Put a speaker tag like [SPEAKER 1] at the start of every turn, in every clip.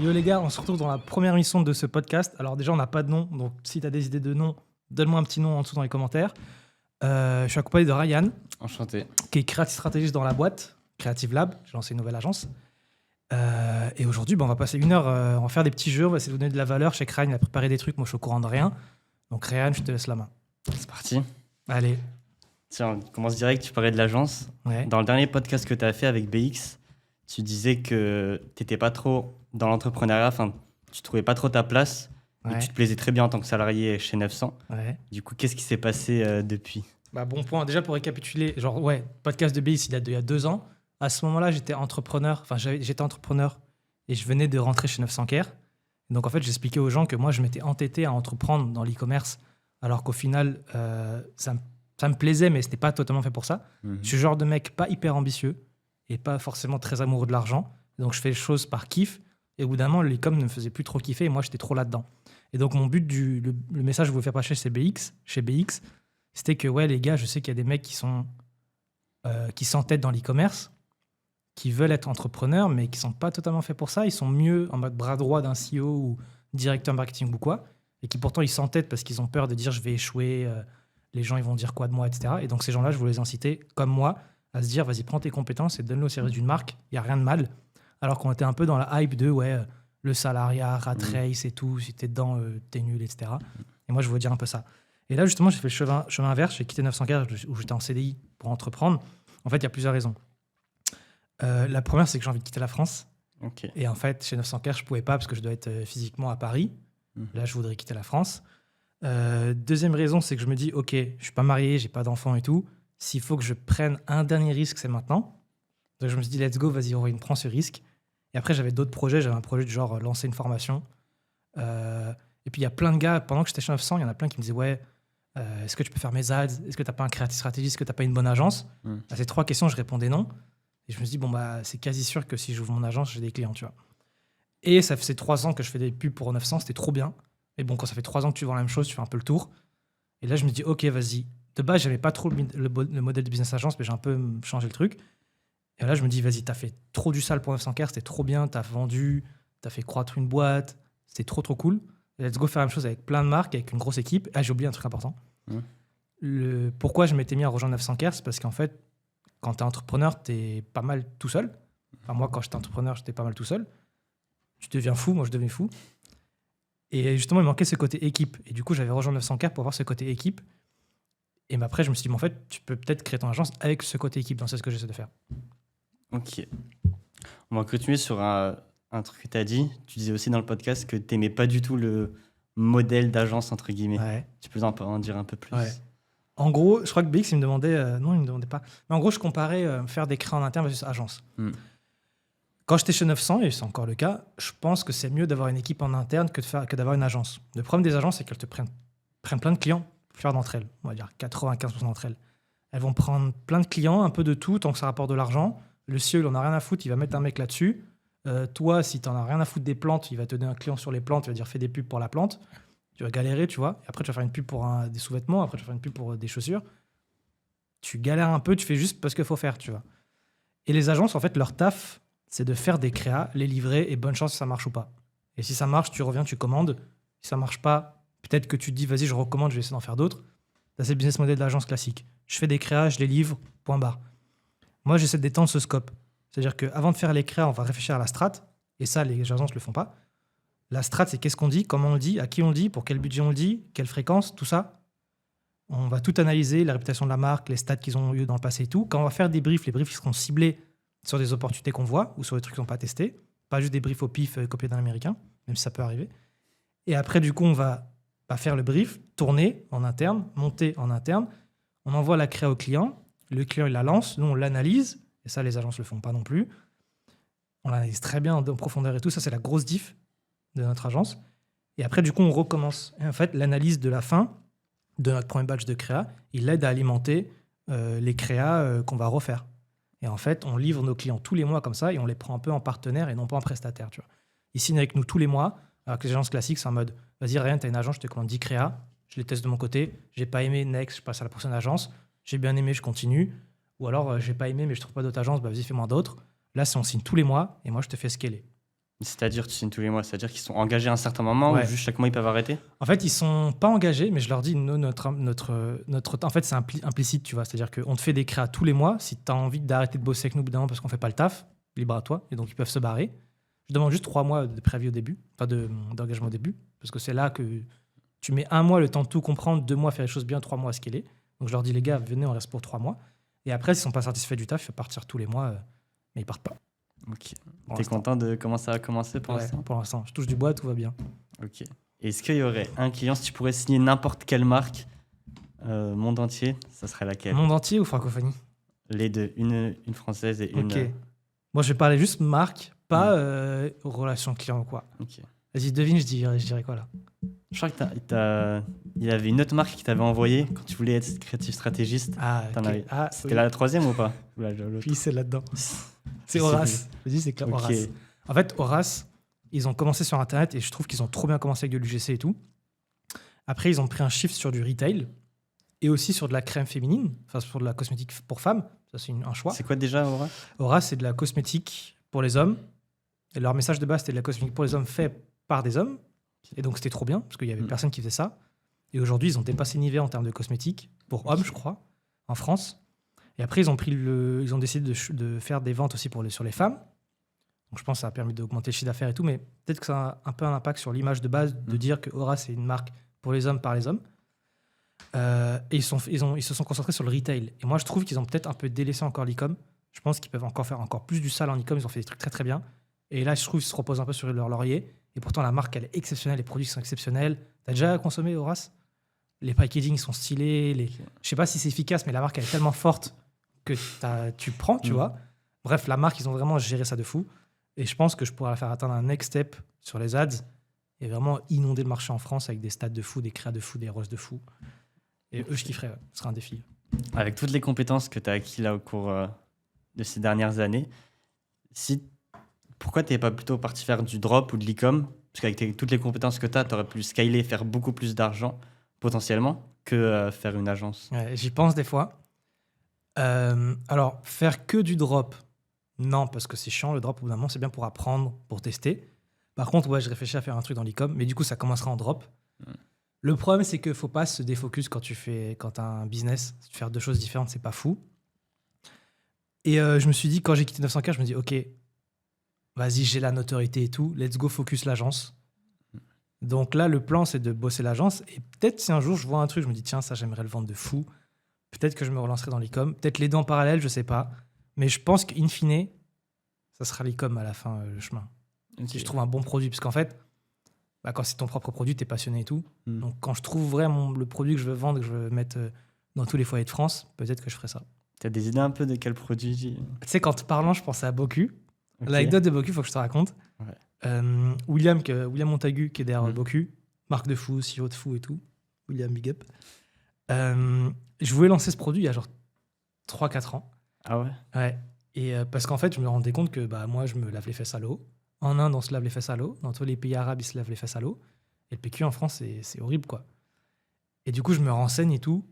[SPEAKER 1] Yo les gars, on se retrouve dans la première émission de ce podcast. Alors déjà, on n'a pas de nom, donc si tu as des idées de nom, donne-moi un petit nom en dessous dans les commentaires. Je suis accompagné de Ryan,
[SPEAKER 2] Enchanté.
[SPEAKER 1] qui est créatif stratégiste dans la boîte, Creative Lab. J'ai lancé une nouvelle agence. Et aujourd'hui, on va passer une heure, on va faire des petits jeux, on va essayer de vous donner de la valeur. Je sais que Ryan a préparé des trucs, moi je suis au courant de rien. Donc Ryan, je te laisse la main.
[SPEAKER 2] C'est parti.
[SPEAKER 1] Allez.
[SPEAKER 2] Tiens, on commence direct. Tu parlais de l'agence.
[SPEAKER 1] Ouais.
[SPEAKER 2] Dans le dernier podcast que tu as fait avec BX, tu disais que tu n'étais pas trop dans l'entrepreneuriat, enfin, tu trouvais pas trop ta place, mais
[SPEAKER 1] Ouais.
[SPEAKER 2] tu te plaisais très bien en tant que salarié chez 900.
[SPEAKER 1] Ouais.
[SPEAKER 2] Du coup, qu'est-ce qui s'est passé depuis?
[SPEAKER 1] Bah, bon point. Déjà, pour récapituler, genre, ouais, podcast de BX, il y a 2 ans. À ce moment-là, j'étais entrepreneur, j'étais entrepreneur et je venais de rentrer chez 900 Care. Donc, en fait, j'expliquais aux gens que moi, je m'étais entêté à entreprendre dans l'e-commerce, alors qu'au final, ça me plaisait, mais c'était pas totalement fait pour ça. Je suis le genre de mec pas hyper ambitieux et pas forcément très amoureux de l'argent. Donc, je fais les choses par kiff. Et au bout d'un moment, l'e-com ne me faisait plus trop kiffer et moi, j'étais trop là-dedans. Et donc, mon but, le message que je voulais faire passer chez BX, c'était que, ouais, les gars, je sais qu'il y a des mecs qui s'entêtent dans l'e-commerce, qui veulent être entrepreneurs, mais qui sont pas totalement faits pour ça. Ils sont mieux en mode bras droit d'un CEO ou directeur marketing ou quoi, et qui pourtant, ils s'entêtent parce qu'ils ont peur de dire je vais échouer, les gens, ils vont dire quoi de moi, etc. Et donc, ces gens-là, je voulais les inciter, comme moi, à se dire vas-y, prends tes compétences et donne-le au service d'une marque. Il n'y a rien de mal. Alors qu'on était un peu dans la hype de le salariat, rat race et tout, si t'es dedans, t'es nul, etc. Et moi, je voulais dire un peu ça. Et là, justement, j'ai fait le chemin inverse. J'ai quitté 900 Care où j'étais en CDI pour entreprendre. En fait, il y a plusieurs raisons. La première, c'est que j'ai envie de quitter la France.
[SPEAKER 2] Ok.
[SPEAKER 1] Et en fait, chez 900 Care, je ne pouvais pas parce que je dois être physiquement à Paris. Là, je voudrais quitter la France. Deuxième raison, c'est que je me dis, OK, je ne suis pas marié, je n'ai pas d'enfant et tout. S'il faut que je prenne un dernier risque, c'est maintenant. Donc, je me suis dit, let's go, vas-y, on prend ce risque. Et après, j'avais d'autres projets. J'avais un projet du genre lancer une formation. Et puis, il y a plein de gars, pendant que j'étais chez 900, il y en a plein qui me disaient, ouais, est-ce que tu peux faire mes ads? Est-ce que tu n'as pas un créatif stratégiste? Est-ce que tu n'as pas une bonne agence? À ces 3 questions, je répondais non. Et je me suis dit, bon, bah, c'est quasi sûr que si j'ouvre mon agence, j'ai des clients, tu vois. Et ça fait 3 ans que je fais des pubs pour 900, c'était trop bien. Mais bon, quand ça fait 3 ans que tu vends la même chose, tu fais un peu le tour. Et là, je me dis, OK, vas-y. De base, j'aimais pas trop le modèle de business agence, mais j'ai un peu changé le truc. Et là, je me dis, vas-y, t'as fait trop du sale pour 900 Care, c'était trop bien, t'as vendu, t'as fait croître une boîte, c'était trop, trop cool. Let's go faire la même chose avec plein de marques, avec une grosse équipe. Ah, j'ai oublié un truc important. Pourquoi je m'étais mis à rejoindre 900 Care, c'est parce qu'en fait, quand t'es entrepreneur, t'es pas mal tout seul. Enfin, moi, quand j'étais entrepreneur, j'étais pas mal tout seul. Tu deviens fou, moi je devenais fou. Et justement, il manquait ce côté équipe. Et du coup, j'avais rejoint 900 Care pour avoir ce côté équipe. Et après, je me suis dit, mais en fait, tu peux peut-être créer ton agence avec ce côté équipe. Donc, c'est ce que j'essaie de faire.
[SPEAKER 2] Ok. On va continuer sur un truc que tu as dit. Tu disais aussi dans le podcast que tu n'aimais pas du tout le modèle d'agence, entre guillemets.
[SPEAKER 1] Ouais.
[SPEAKER 2] Tu peux en dire un peu plus?
[SPEAKER 1] Ouais. En gros, je crois que BX, il me demandait... non, il me demandait pas. Mais en gros, je comparais faire des créas en interne versus agence. Quand j'étais chez 900, et c'est encore le cas, je pense que c'est mieux d'avoir une équipe en interne que d'avoir une agence. Le problème des agences, c'est qu'elles te prennent plein de clients, la plupart d'entre elles, on va dire 95% d'entre elles. Elles vont prendre plein de clients, un peu de tout, tant que ça rapporte de l'argent. Le CEO, il en a rien à foutre, il va mettre un mec là-dessus. Toi, si tu n'en as rien à foutre des plantes, il va te donner un client sur les plantes, il va dire fais des pubs pour la plante. Tu vas galérer, tu vois. Et après, tu vas faire une pub pour des sous-vêtements, après, tu vas faire une pub pour des chaussures. Tu galères un peu, tu fais juste parce qu'il faut faire, tu vois. Et les agences, en fait, leur taf, c'est de faire des créas, les livrer, et bonne chance si ça marche ou pas. Et si ça marche, tu reviens, tu commandes. Si ça marche pas, peut-être que tu te dis, vas-y, je recommande, je vais essayer d'en faire d'autres. Ça, c'est le business model de l'agence classique. Je fais des créas, je les livre, point barre. Moi, j'essaie d'étendre ce scope. C'est-à-dire qu'avant de faire les créas, on va réfléchir à la strat. Et ça, les agences ne le font pas. La strat, c'est qu'est-ce qu'on dit, comment on le dit, à qui on le dit, pour quel budget on le dit, quelle fréquence, tout ça. On va tout analyser, la réputation de la marque, les stats qu'ils ont eu dans le passé et tout. Quand on va faire des briefs, les briefs ils seront ciblés sur des opportunités qu'on voit ou sur des trucs qui ne sont pas testés. Pas juste des briefs au pif copiés d'un américain, même si ça peut arriver. Et après, du coup, on va faire le brief, tourner en interne, monter en interne. On envoie la créa au client. Le client, il la lance. Nous, on l'analyse. Et ça, les agences ne le font pas non plus. On l'analyse très bien en profondeur et tout. Ça, c'est la grosse diff de notre agence. Et après, du coup, on recommence. Et en fait, l'analyse de la fin de notre premier batch de créa, il aide à alimenter les créas qu'on va refaire. Et en fait, on livre nos clients tous les mois comme ça et on les prend un peu en partenaire et non pas en prestataire. Tu vois. Ils signent avec nous tous les mois. Alors que les agences classiques, c'est en mode vas-y, Ryan, t'as une agence, je te commande 10 créas, je les teste de mon côté. J'ai pas aimé, next, je passe à la prochaine agence. J'ai bien aimé, je continue. Ou alors, j'ai pas aimé, mais je trouve pas d'autres agences, bah vas-y, fais-moi d'autres. Là, c'est on signe tous les mois et moi, je te fais scaler.
[SPEAKER 2] C'est-à-dire, tu signes tous les mois, c'est-à-dire qu'ils sont engagés à un certain moment ou juste chaque mois ils peuvent arrêter?
[SPEAKER 1] En fait, ils sont pas engagés, mais je leur dis, nous, en fait, c'est implicite, tu vois. C'est-à-dire qu'on te fait des créas tous les mois. Si tu as envie d'arrêter de bosser avec nous au bout d'un moment parce qu'on fait pas le taf, libre à toi. Et donc, ils peuvent se barrer. Je demande juste 3 mois de préavis au début, enfin d'engagement au début, parce que c'est là que tu mets 1 mois le temps de tout comprendre, 2 mois faire les choses bien, 3 mois scaler. Donc, je leur dis, les gars, venez, on reste pour 3 mois. Et après, s'ils sont pas satisfaits du taf, ils peuvent partir tous les mois, mais ils partent pas.
[SPEAKER 2] Ok. T'es content de comment ça a commencé pour l'instant?
[SPEAKER 1] Pour l'instant. Je touche du bois, tout va bien.
[SPEAKER 2] Ok. Est-ce qu'il y aurait un client, si tu pourrais signer n'importe quelle marque, monde entier, ça serait laquelle?
[SPEAKER 1] Monde entier ou francophonie?
[SPEAKER 2] Les deux, une française et une...
[SPEAKER 1] Ok. Moi, je vais parler juste marque, pas relation client ou quoi.
[SPEAKER 2] Ok.
[SPEAKER 1] Vas-y, devine, je dirais quoi là?
[SPEAKER 2] Je crois que il y avait une autre marque qui t'avait envoyé quand tu voulais être créatif stratégiste.
[SPEAKER 1] Ah, ok.
[SPEAKER 2] C'était la troisième ou pas?
[SPEAKER 1] Puis c'est là-dedans. C'est Horace. Je dis, c'est clair,
[SPEAKER 2] Ok.
[SPEAKER 1] Horace. En fait, Horace, ils ont commencé sur Internet et je trouve qu'ils ont trop bien commencé avec de l'UGC et tout. Après, ils ont pris un shift sur du retail et aussi sur de la crème féminine, enfin sur de la cosmétique pour femmes. Ça, c'est un choix.
[SPEAKER 2] C'est quoi déjà, Aura?
[SPEAKER 1] Horace, c'est de la cosmétique pour les hommes. Et leur message de base, c'était de la cosmétique pour les hommes fait par des hommes. Et donc, c'était trop bien parce qu'il y avait personne qui faisait ça. Et aujourd'hui, ils ont dépassé Nivea en termes de cosmétique pour hommes, je crois, en France. Et après, ils ont décidé de faire des ventes aussi sur les femmes. Donc, je pense que ça a permis d'augmenter le chiffre d'affaires et tout. Mais peut-être que ça a un peu un impact sur l'image de base de dire que Horace, c'est une marque pour les hommes par les hommes. Et ils se sont concentrés sur le retail. Et moi, je trouve qu'ils ont peut-être un peu délaissé encore l'e-com. Je pense qu'ils peuvent encore faire encore plus du sale en e-com. Ils ont fait des trucs très, très bien. Et là, je trouve qu'ils se reposent un peu sur leur laurier. Et pourtant, la marque, elle est exceptionnelle. Les produits sont exceptionnels. T'as déjà consommé Horace? Les packaging sont stylés. Je sais pas si c'est efficace, mais la marque, elle est tellement forte que tu prends, tu vois. Bref, la marque, ils ont vraiment géré ça de fou. Et je pense que je pourrais la faire atteindre un next step sur les ads et vraiment inonder le marché en France avec des stats de fou, des créas de fou, des roses de fou. Et eux, je kifferais. Ce serait un défi.
[SPEAKER 2] Avec toutes les compétences que tu as acquises là au cours de ces dernières années, pourquoi tu n'es pas plutôt parti faire du drop ou de l'e-com? Parce qu'avec toutes les compétences que tu as, tu aurais pu scaler, faire beaucoup plus d'argent potentiellement que faire une agence.
[SPEAKER 1] Ouais, j'y pense des fois. Alors, faire que du drop, non, parce que c'est chiant le drop. Au bout d'un moment, c'est bien pour apprendre, pour tester. Par contre, ouais, je réfléchis à faire un truc dans l'e-com, mais du coup, ça commencera en drop. Le problème, c'est qu'il ne faut pas se défocus quand tu as un business. Faire 2 choses différentes, c'est pas fou. Et je me suis dit, quand j'ai quitté 900K, je me dis, OK, vas-y, j'ai la notoriété et tout, let's go focus l'agence. Donc là, le plan, c'est de bosser l'agence. Et peut-être si un jour, je vois un truc, je me dis, tiens, ça, j'aimerais le vendre de fou. Peut-être que je me relancerai dans l'e-com. Peut-être les deux en parallèle, je sais pas. Mais je pense qu'in fine, ça sera l'e-com à la fin, le chemin. Okay. Si je trouve un bon produit. Parce qu'en fait, quand c'est ton propre produit, t'es passionné et tout. Donc quand je trouverai le produit que je veux vendre, que je veux mettre dans tous les foyers de France, peut-être que je ferai ça.
[SPEAKER 2] T'as des idées un peu de quel produit?
[SPEAKER 1] Tu sais, quand parlant, je pensais à Boku. Okay. L'anecdote de Boku, il faut que je te raconte. Ouais. William Montagu, qui est derrière Boku, marque de fou, CEO de fou et tout. William, big up. Je voulais lancer ce produit il y a genre 3-4 ans.
[SPEAKER 2] Ah ouais?
[SPEAKER 1] Ouais. Et parce qu'en fait, je me rendais compte que moi, je me lave les fesses à l'eau. En Inde, on se lave les fesses à l'eau. Dans tous les pays arabes, ils se lavent les fesses à l'eau. Et le PQ en France, c'est horrible, quoi. Et du coup, je me renseigne et tout.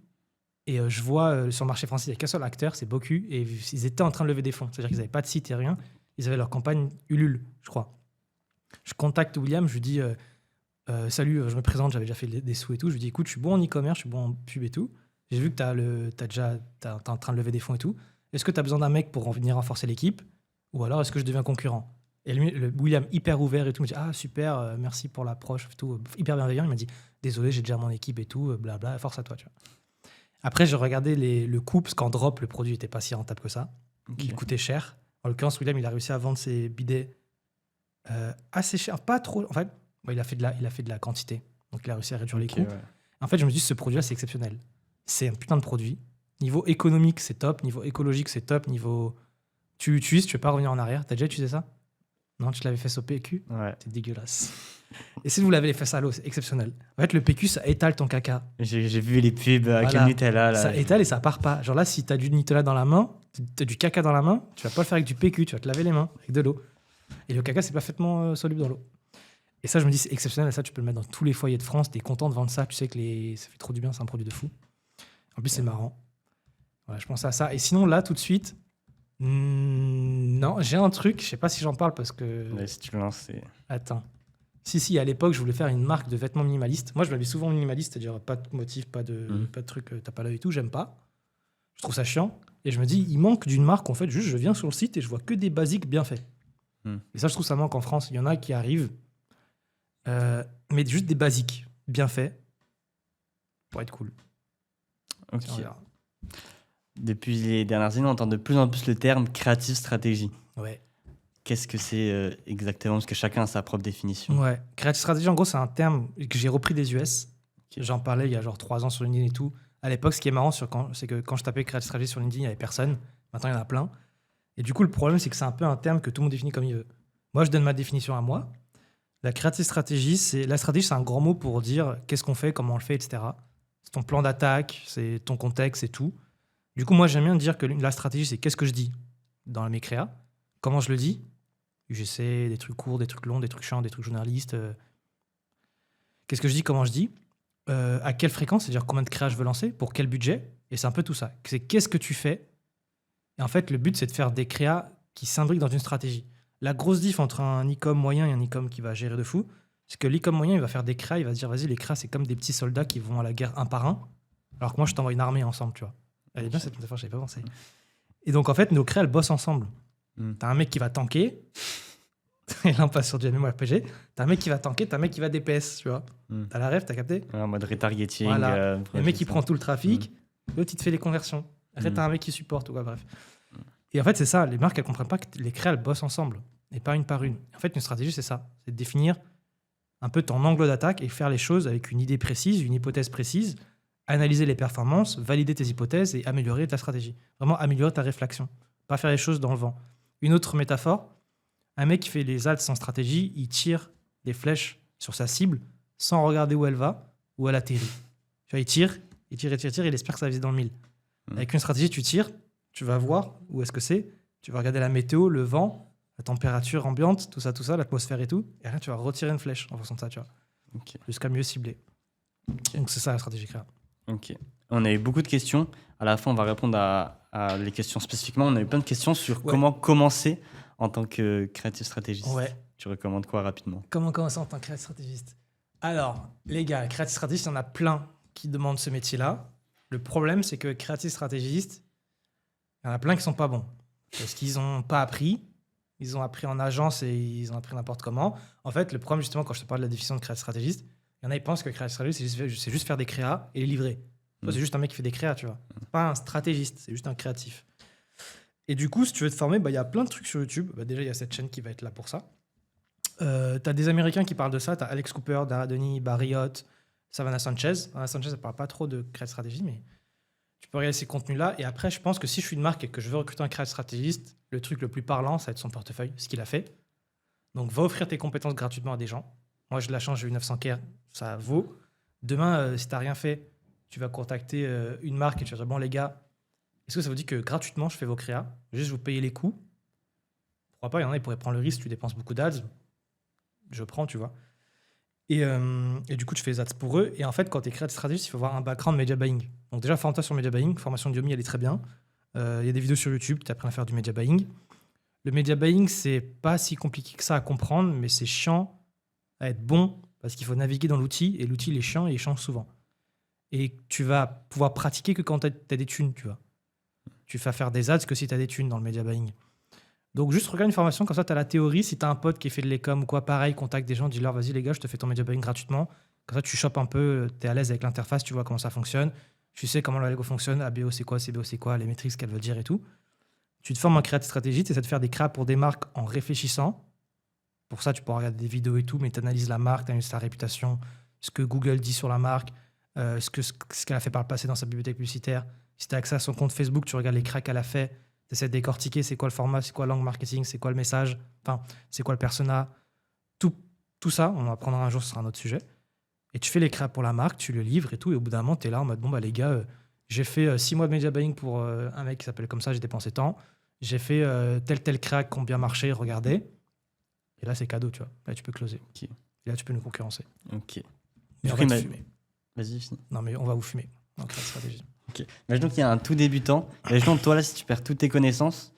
[SPEAKER 1] Et je vois sur le marché français, il n'y a qu'un seul acteur, c'est Boku. Et ils étaient en train de lever des fonds. C'est-à-dire qu'ils n'avaient pas de site et rien. Ils avaient leur campagne Ulule, je crois. Je contacte William, je lui dis salut, je me présente, j'avais déjà fait des sous et tout. Je lui dis écoute, je suis bon en e-commerce, je suis bon en pub et tout. J'ai vu que t'es en train de lever des fonds et tout. Est-ce que tu as besoin d'un mec pour venir renforcer l'équipe? Ou alors est-ce que je deviens concurrent? Et lui, William, hyper ouvert et tout, me dit ah super, merci pour l'approche, tout, hyper bienveillant. Il m'a dit désolé, j'ai déjà mon équipe et tout, blabla, force à toi. Tu vois. Après, j'ai regardé le coût, parce qu'en drop, le produit n'était pas si rentable que ça. Okay. Il coûtait cher. En l'occurrence, William, il a réussi à vendre ses bidets assez cher, pas trop. En fait, il a fait de la quantité, donc il a réussi à réduire les coûts. Ouais. En fait, je me dis ce produit-là, c'est exceptionnel. C'est un putain de produit. Niveau économique, c'est top. Niveau écologique, c'est top. Niveau tu l'utilises, tu ne veux pas revenir en arrière. T'as déjà utilisé ça? Non, tu l'avais fait au PQ?
[SPEAKER 2] Ouais.
[SPEAKER 1] C'est dégueulasse. Et si vous l'avez les fesses à l'eau, c'est exceptionnel. En fait, le PQ, ça étale ton caca.
[SPEAKER 2] J'ai vu les pubs avec le Nutella. Là,
[SPEAKER 1] ça étale et ça part pas. Genre là, si tu as du Nutella dans la main, tu as du caca dans la main, tu vas pas le faire avec du PQ, tu vas te laver les mains avec de l'eau. Et le caca, c'est parfaitement soluble dans l'eau. Et ça, je me dis, c'est exceptionnel. Et ça, tu peux le mettre dans tous les foyers de France. Tu es content de vendre ça. Tu sais que ça fait trop du bien. C'est un produit de fou. En plus, c'est marrant. Voilà, je pense à ça. Et sinon, là, tout de suite, Non, j'ai un truc, je sais pas si j'en parle parce que...
[SPEAKER 2] Ouais, si tu le lances, c'est...
[SPEAKER 1] Attends. Si, à l'époque, je voulais faire une marque de vêtements minimalistes. Moi, je m'habille souvent minimaliste, c'est-à-dire pas de motifs, pas de trucs, t'as pas l'œil et tout, j'aime pas. Je trouve ça chiant. Et je me dis, il manque d'une marque, en fait, juste je viens sur le site et je vois que des basiques bien faits. Et ça, je trouve ça manque en France. Il y en a qui arrivent, mais juste des basiques bien faits pour être cool.
[SPEAKER 2] Ok.
[SPEAKER 1] Tiens, regarde.
[SPEAKER 2] Depuis les dernières années, on entend de plus en plus le terme creative strategy.
[SPEAKER 1] Ouais.
[SPEAKER 2] Qu'est-ce que c'est exactement? Parce que chacun a sa propre définition.
[SPEAKER 1] Ouais. Creative strategy, en gros, c'est un terme que j'ai repris des US.
[SPEAKER 2] Ok.
[SPEAKER 1] J'en parlais il y a genre 3 ans sur LinkedIn et tout. À l'époque, ce qui est marrant, c'est que quand je tapais creative strategy sur LinkedIn, il n'y avait personne. Maintenant, il y en a plein. Et du coup, le problème, c'est que c'est un peu un terme que tout le monde définit comme il veut. Moi, je donne ma définition à moi. La creative strategy, c'est un grand mot pour dire qu'est-ce qu'on fait, comment on le fait, etc. C'est ton plan d'attaque, c'est ton contexte, c'est tout. Du coup, moi, j'aime bien dire que la stratégie, c'est qu'est-ce que je dis dans mes créas, comment je le dis. J'essaie des trucs courts, des trucs longs, des trucs chiants, des trucs journalistes. Qu'est-ce que je dis, comment je dis, à quelle fréquence, c'est-à-dire combien de créas je veux lancer, pour quel budget. Et c'est un peu tout ça. C'est qu'est-ce que tu fais. Et en fait, le but, c'est de faire des créas qui s'imbriquent dans une stratégie. La grosse diff entre un e-com moyen et un e-com qui va gérer de fou, c'est que l'e-com moyen, il va faire des créas, il va se dire, vas-y, les créas, c'est comme des petits soldats qui vont à la guerre un par un, alors que moi, je t'envoie une armée ensemble, tu vois. Elle est bien cette métaphore, je n'avais pas pensé. Et donc, en fait, nos créas, elles bossent ensemble. T'as un mec qui va tanker, et là, on passe sur du MMORPG, t'as un mec qui va tanker, t'as un mec qui va DPS, tu vois. T'as la rêve, t'as capté?
[SPEAKER 2] En mode retargeting.
[SPEAKER 1] Voilà. Le mec qui
[SPEAKER 2] ça.
[SPEAKER 1] prend tout le trafic, l'autre, il te fait les conversions. Après, t'as un mec qui supporte, ou quoi, bref. Et en fait, c'est ça. Les marques, elles comprennent pas que les créas, elles bossent ensemble, et pas une par une. En fait, une stratégie, c'est ça. C'est de définir un peu ton angle d'attaque et faire les choses avec une idée précise, une hypothèse précise, analyser les performances, valider tes hypothèses et améliorer ta stratégie. Vraiment améliorer ta réflexion. Pas faire les choses dans le vent. Une autre métaphore, un mec qui fait les ads sans stratégie, il tire des flèches sur sa cible sans regarder où elle va, où elle atterrit. Tu vois, il tire, il espère que ça va viser dans le mille. Avec une stratégie, tu tires, tu vas voir où est-ce que c'est, tu vas regarder la météo, le vent, la température ambiante, tout ça, l'atmosphère et tout, et là, tu vas retirer une flèche en fonction de ça, tu vois.
[SPEAKER 2] Ok.
[SPEAKER 1] Jusqu'à mieux cibler. Donc, c'est ça la stratégie créa.
[SPEAKER 2] Ok. On a eu beaucoup de questions. À la fin, on va répondre à les questions spécifiquement. On a eu plein de questions sur comment commencer en tant que creative stratégiste.
[SPEAKER 1] Ouais.
[SPEAKER 2] Tu recommandes quoi rapidement?
[SPEAKER 1] Comment commencer en tant que creative stratégiste? Alors, les gars, creative stratégiste, il y en a plein qui demandent ce métier-là. Le problème, c'est que creative stratégiste, il y en a plein qui sont pas bons. Parce qu'ils n'ont pas appris. Ils ont appris en agence et ils ont appris n'importe comment. En fait, le problème, justement, quand je te parle de la définition de creative stratégiste, il y en a qui pensent que creative stratégiste, c'est juste faire des créas et les livrer. Toi, c'est juste un mec qui fait des créas, tu vois. C'est pas un stratégiste, c'est juste un créatif. Et du coup, si tu veux te former, il y a plein de trucs sur YouTube. Déjà, il y a cette chaîne qui va être là pour ça. Tu as des Américains qui parlent de ça. Tu as Alex Cooper, Dara Denis, Barry Ott, Savannah Sanchez. Savannah Sanchez, elle parle pas trop de creative stratégie, mais tu peux regarder ces contenus-là. Et après, je pense que si je suis une marque et que je veux recruter un creative stratégiste, le truc le plus parlant, ça va être son portefeuille, ce qu'il a fait. Donc, va offrir tes compétences gratuitement à des gens. Moi, je la change, j'ai eu 900K, ça vaut. Demain, si tu n'as rien fait, tu vas contacter une marque et tu vas dire, bon, les gars, est-ce que ça vous dit que gratuitement, je fais vos créas? Juste, vous payez les coûts. Pourquoi pas? Il y en a, ils pourraient prendre le risque, tu dépenses beaucoup d'ads. Je prends, tu vois. Et du coup, tu fais les ads pour eux. Et en fait, quand tu es créatif stratégiste, il faut avoir un background media buying. Donc déjà, forme-toi sur media buying. Formation de Yomi, elle est très bien. Il y a des vidéos sur YouTube, tu apprends à faire du media buying. Le media buying, c'est pas si compliqué que ça à comprendre, mais c'est chiant à être bon parce qu'il faut naviguer dans l'outil. Et l'outil, il est chiant et il change souvent. Et tu vas pouvoir pratiquer que quand tu as des thunes, tu vois. Tu vas faire des ads que si tu as des thunes dans le media buying. Donc, juste regarde une formation, comme ça, tu as la théorie. Si tu as un pote qui fait de l'e-com ou quoi, pareil, contacte des gens, dis-leur, vas-y les gars, je te fais ton media buying gratuitement. Comme ça, tu chopes un peu, tu es à l'aise avec l'interface, tu vois comment ça fonctionne. Tu sais comment l'algo fonctionne, ABO c'est quoi, CBO c'est quoi, les métriques, ce qu'elle veut dire et tout. Tu te formes en créative stratégie, tu essaies de faire des créas pour des marques en réfléchissant. Pour ça, tu pourras regarder des vidéos et tout, mais tu analyses la marque, tu analyses sa réputation, ce que Google dit sur la marque, ce qu'elle a fait par le passé dans sa bibliothèque publicitaire. Si tu as accès à son compte Facebook, tu regardes les créas qu'elle a fait. Tu essaies de décortiquer c'est quoi le format, c'est quoi l'angle marketing, c'est quoi le message, enfin, c'est quoi le persona. Tout ça, on en apprendra un jour, ce sera un autre sujet. Et tu fais les créas pour la marque, tu le livres et tout. Et au bout d'un moment, tu es là en mode, bon, bah les gars, j'ai fait 6 mois de media buying pour un mec qui s'appelle comme ça, j'ai dépensé tant. J'ai fait tel créa qui ont bien marché, regardez. Et là, c'est cadeau, tu vois. Là, tu peux closer.
[SPEAKER 2] Okay.
[SPEAKER 1] Et là, tu peux nous concurrencer.
[SPEAKER 2] Ok.
[SPEAKER 1] Mais on va te fumer.
[SPEAKER 2] Vas-y, finis.
[SPEAKER 1] Non, mais on va vous fumer en créa stratégie.
[SPEAKER 2] Ok. Imaginons qu'il y a un tout débutant. Imaginons, toi, là, si tu perds toutes tes connaissances,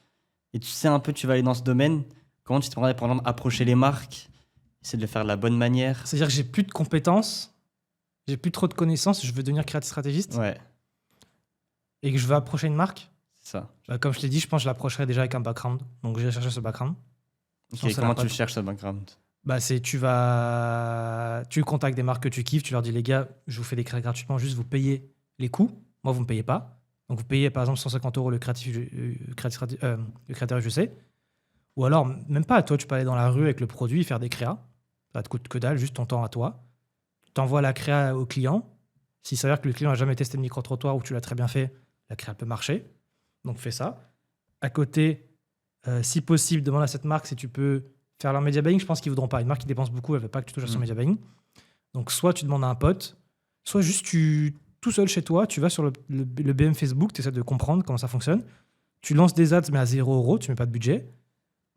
[SPEAKER 2] et tu sais un peu tu vas aller dans ce domaine, comment tu te prendrais, par exemple, approcher les marques, essayer de le faire de la bonne manière?
[SPEAKER 1] C'est-à-dire que j'ai plus de compétences, j'ai plus trop de connaissances, je veux devenir créatif stratégiste
[SPEAKER 2] Ouais,
[SPEAKER 1] et que je veux approcher une marque.
[SPEAKER 2] c'est ça.
[SPEAKER 1] Comme je t'ai dit, je pense que je l'approcherai déjà avec un background. Donc, j'ai cherché ce background.
[SPEAKER 2] Ok,
[SPEAKER 1] Sinon, ça
[SPEAKER 2] comment
[SPEAKER 1] l'a
[SPEAKER 2] tu
[SPEAKER 1] pas
[SPEAKER 2] le
[SPEAKER 1] trop.
[SPEAKER 2] cherches, ce background?
[SPEAKER 1] Tu contactes des marques que tu kiffes, tu leur dis les gars, je vous fais des créas gratuitement, juste vous payez les coûts. Moi, vous me payez pas. Donc, vous payez par exemple 150 € le créateur UGC. Ou alors, même pas, toi, tu peux aller dans la rue avec le produit et faire des créas. Ça te coûte que dalle, juste ton temps à toi. Tu envoies la créa au client. S'il s'avère que le client n'a jamais testé le micro-trottoir ou que tu l'as très bien fait, la créa peut marcher. Donc, fais ça. À côté, si possible, demande à cette marque si tu peux faire leur media buying. Je pense qu'ils ne voudront pas. Une marque qui dépense beaucoup, elle ne veut pas que tu touches à son media buying. Donc, soit tu demandes à un pote, soit juste tout seul chez toi, tu vas sur le BM Facebook, tu essaies de comprendre comment ça fonctionne. Tu lances des ads, mais à 0 €, tu ne mets pas de budget.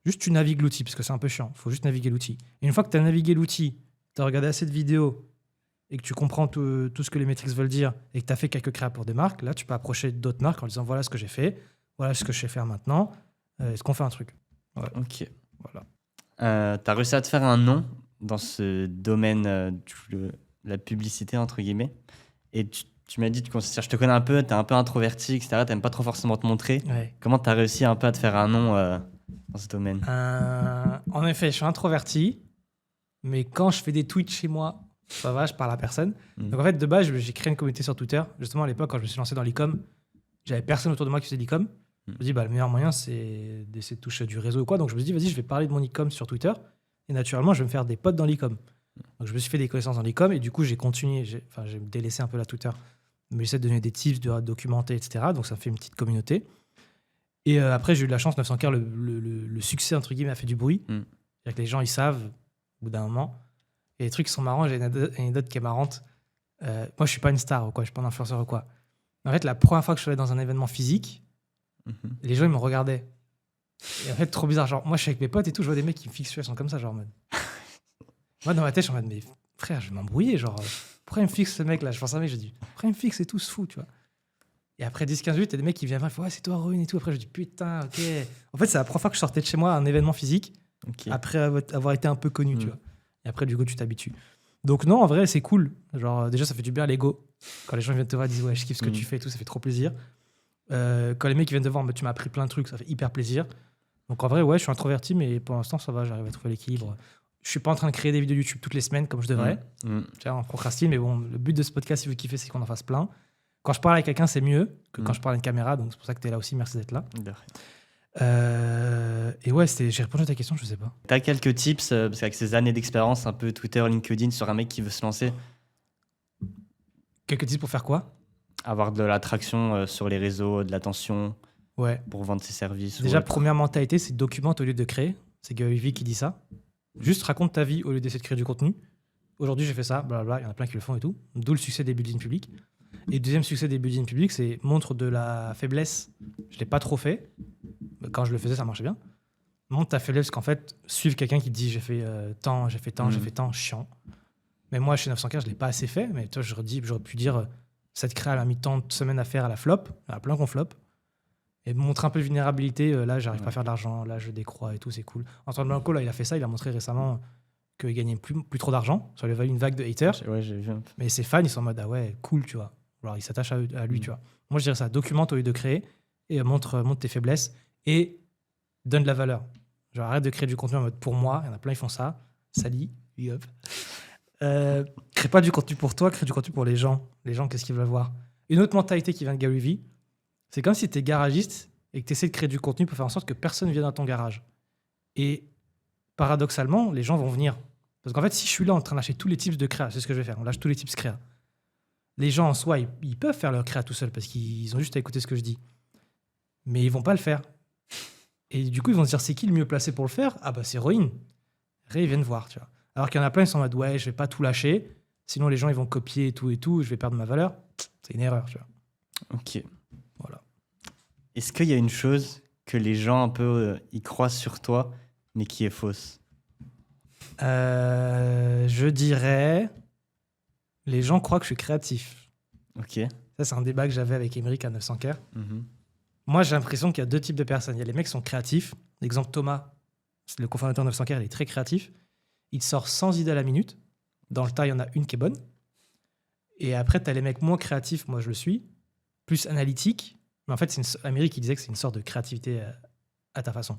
[SPEAKER 1] Juste, tu navigues l'outil, parce que c'est un peu chiant. Il faut juste naviguer l'outil. Et une fois que tu as navigué l'outil, tu as regardé assez de vidéos et que tu comprends tout ce que les métriques veulent dire et que tu as fait quelques créas pour des marques, là, tu peux approcher d'autres marques en disant voilà ce que j'ai fait, voilà ce que je sais faire maintenant. Est-ce qu'on fait un truc? Voilà.
[SPEAKER 2] Ok.
[SPEAKER 1] Voilà.
[SPEAKER 2] Tu as réussi à te faire un nom dans ce domaine de la publicité, entre guillemets. Et tu m'as dit, je te connais un peu, tu es un peu introverti, etc. Tu n'aimes pas trop forcément te montrer.
[SPEAKER 1] Ouais.
[SPEAKER 2] Comment tu as réussi un peu à te faire un nom dans ce domaine?
[SPEAKER 1] En effet, je suis introverti, mais quand je fais des tweets chez moi, ça va, je parle à personne. Donc en fait, de base, j'ai créé une communauté sur Twitter. Justement, à l'époque, quand je me suis lancé dans l'e-com, j'avais personne autour de moi qui faisait de l'e-com. Je me dis, le meilleur moyen, c'est d'essayer de toucher du réseau ou quoi. Donc je me suis dit, vas-y, je vais parler de mon e-com sur Twitter. Et naturellement, je vais me faire des potes dans l'e-com. Donc je me suis fait des connaissances dans l'e-com et du coup, j'ai continué. J'ai délaissé un peu la Twitter. Mais j'essaie de donner des tips, de documenter, etc. Donc ça fait une petite communauté. Et après, j'ai eu de la chance, 900K, le succès, entre guillemets, a fait du bruit. C'est-à-dire que les gens, ils savent, au bout d'un moment. Et les trucs qui sont marrants, j'ai une anecdote qui est marrante. Moi, je suis pas une star ou quoi, je suis pas un influenceur ou quoi. En fait, la première fois que je suis allé dans un événement physique, les gens, ils me regardaient. Et en fait, trop bizarre. Genre, moi, je suis avec mes potes et tout, je vois des mecs qui me fixent, ils sont comme ça, genre en mode. Moi, dans ma tête, je suis en mode, mais frère, je vais m'embrouiller. Genre, pourquoi il me fixe ce mec là? Je pense à un mec, je dis, pourquoi il me fixe et tout, se fout, tu vois. Et après 10-15 minutes, il y a des mecs qui viennent voir, ils font, ouais, c'est toi, Ruin et tout. Après, je dis, putain, ok. En fait, c'est la première fois que je sortais de chez moi à un événement physique, après avoir été un peu connu, tu vois. Et après, du coup, tu t'habitues. Donc, non, en vrai, c'est cool. Genre, déjà, ça fait du bien à l'ego. Quand les gens viennent te voir, ils disent, ouais, je kiffe ce que tu fais et tout, ça fait trop plaisir. Quand les mecs viennent te voir, tu m'as appris plein de trucs, ça fait hyper plaisir. Donc, en vrai, ouais, je suis introverti, mais pour l'instant, ça va, j'arrive à trouver l'équilibre. Je suis pas en train de créer des vidéos YouTube toutes les semaines comme je devrais. Tu vois, on procrastine, mais bon, le but de ce podcast, si vous kiffez, c'est qu'on en fasse plein. Quand je parle avec quelqu'un, c'est mieux que quand je parle à une caméra. Donc, c'est pour ça que tu es là aussi. Merci d'être là. Et ouais, j'ai répondu à ta question, je sais pas.
[SPEAKER 2] Tu as quelques tips, parce qu'avec ces années d'expérience, un peu Twitter, LinkedIn, sur un mec qui veut se lancer?
[SPEAKER 1] Quelques tips pour faire quoi?
[SPEAKER 2] Avoir de l'attraction sur les réseaux, de l'attention
[SPEAKER 1] Ouais.
[SPEAKER 2] pour vendre ses services.
[SPEAKER 1] Déjà, première mentalité, c'est documente au lieu de créer. C'est Gary Vee qui dit ça. Juste raconte ta vie au lieu d'essayer de créer du contenu. Aujourd'hui, j'ai fait ça, blablabla, il y en a plein qui le font et tout. D'où le succès des buildings publics. Et le deuxième succès des buildings publics, c'est montre de la faiblesse. Je ne l'ai pas trop fait. Quand je le faisais, ça marchait bien. Montre ta faiblesse, parce qu'en fait, suivre quelqu'un qui te dit j'ai fait tant, j'ai fait tant, chiant. Mais moi, chez 900K, je ne l'ai pas assez fait. Mais toi, j'aurais pu dire cette créa, elle a mis tant de semaines à faire à la flop. Il y en a plein qu'on flop. Et montrer un peu de vulnérabilité. Là, j'arrive pas à faire de l'argent. Là, je décroît et tout, c'est cool. Antoine Blanco, là, il a fait ça. Il a montré récemment qu'il gagnait plus trop d'argent. Ça lui a valu une vague de haters.
[SPEAKER 2] Ouais, j'ai vu un peu.
[SPEAKER 1] Mais ses fans, ils sont en mode, ah ouais, cool, tu vois. Alors, ils s'attachent à lui, tu vois. Moi, je dirais ça. Documente au lieu de créer et montre tes faiblesses et donne de la valeur. Genre, arrête de créer du contenu en mode pour moi. Il y en a plein, ils font ça. Sali, big up. Crée pas du contenu pour toi, crée du contenu pour les gens. Les gens, qu'est-ce qu'ils veulent voir? Une autre mentalité qui vient de Gary Vee, c'est comme si tu es garagiste et que tu essaies de créer du contenu pour faire en sorte que personne vienne dans ton garage. Et paradoxalement, les gens vont venir. Parce qu'en fait, si je suis là en train de lâcher tous les tips de créa, c'est ce que je vais faire, on lâche tous les tips créa. Les gens en soi, ils peuvent faire leur créa tout seuls parce qu'ils ont juste à écouter ce que je dis. Mais ils vont pas le faire. Et du coup, ils vont se dire, c'est qui le mieux placé pour le faire? Ah bah c'est Rohin. Ray, ils viennent voir, tu vois. Alors qu'il y en a plein, ils sont en mode, ouais, je vais pas tout lâcher, sinon les gens, ils vont copier et tout, je vais perdre ma valeur. C'est une erreur, tu vois.
[SPEAKER 2] Ok.
[SPEAKER 1] Voilà.
[SPEAKER 2] Est-ce qu'il y a une chose que les gens un peu y croient sur toi, mais qui est fausse?
[SPEAKER 1] Je dirais, les gens croient que je suis créatif.
[SPEAKER 2] Ok.
[SPEAKER 1] Ça, c'est un débat que j'avais avec Émeric à 900K. Moi, j'ai l'impression qu'il y a deux types de personnes. Il y a les mecs qui sont créatifs. L'exemple Thomas, c'est le cofondateur de 900K, il est très créatif. Il te sort 100 idées à la minute. Dans le tas, il y en a une qui est bonne. Et après, tu as les mecs moins créatifs, moi je le suis, plus analytiques. Mais en fait, Amérique, il disait que c'est une sorte de créativité à ta façon.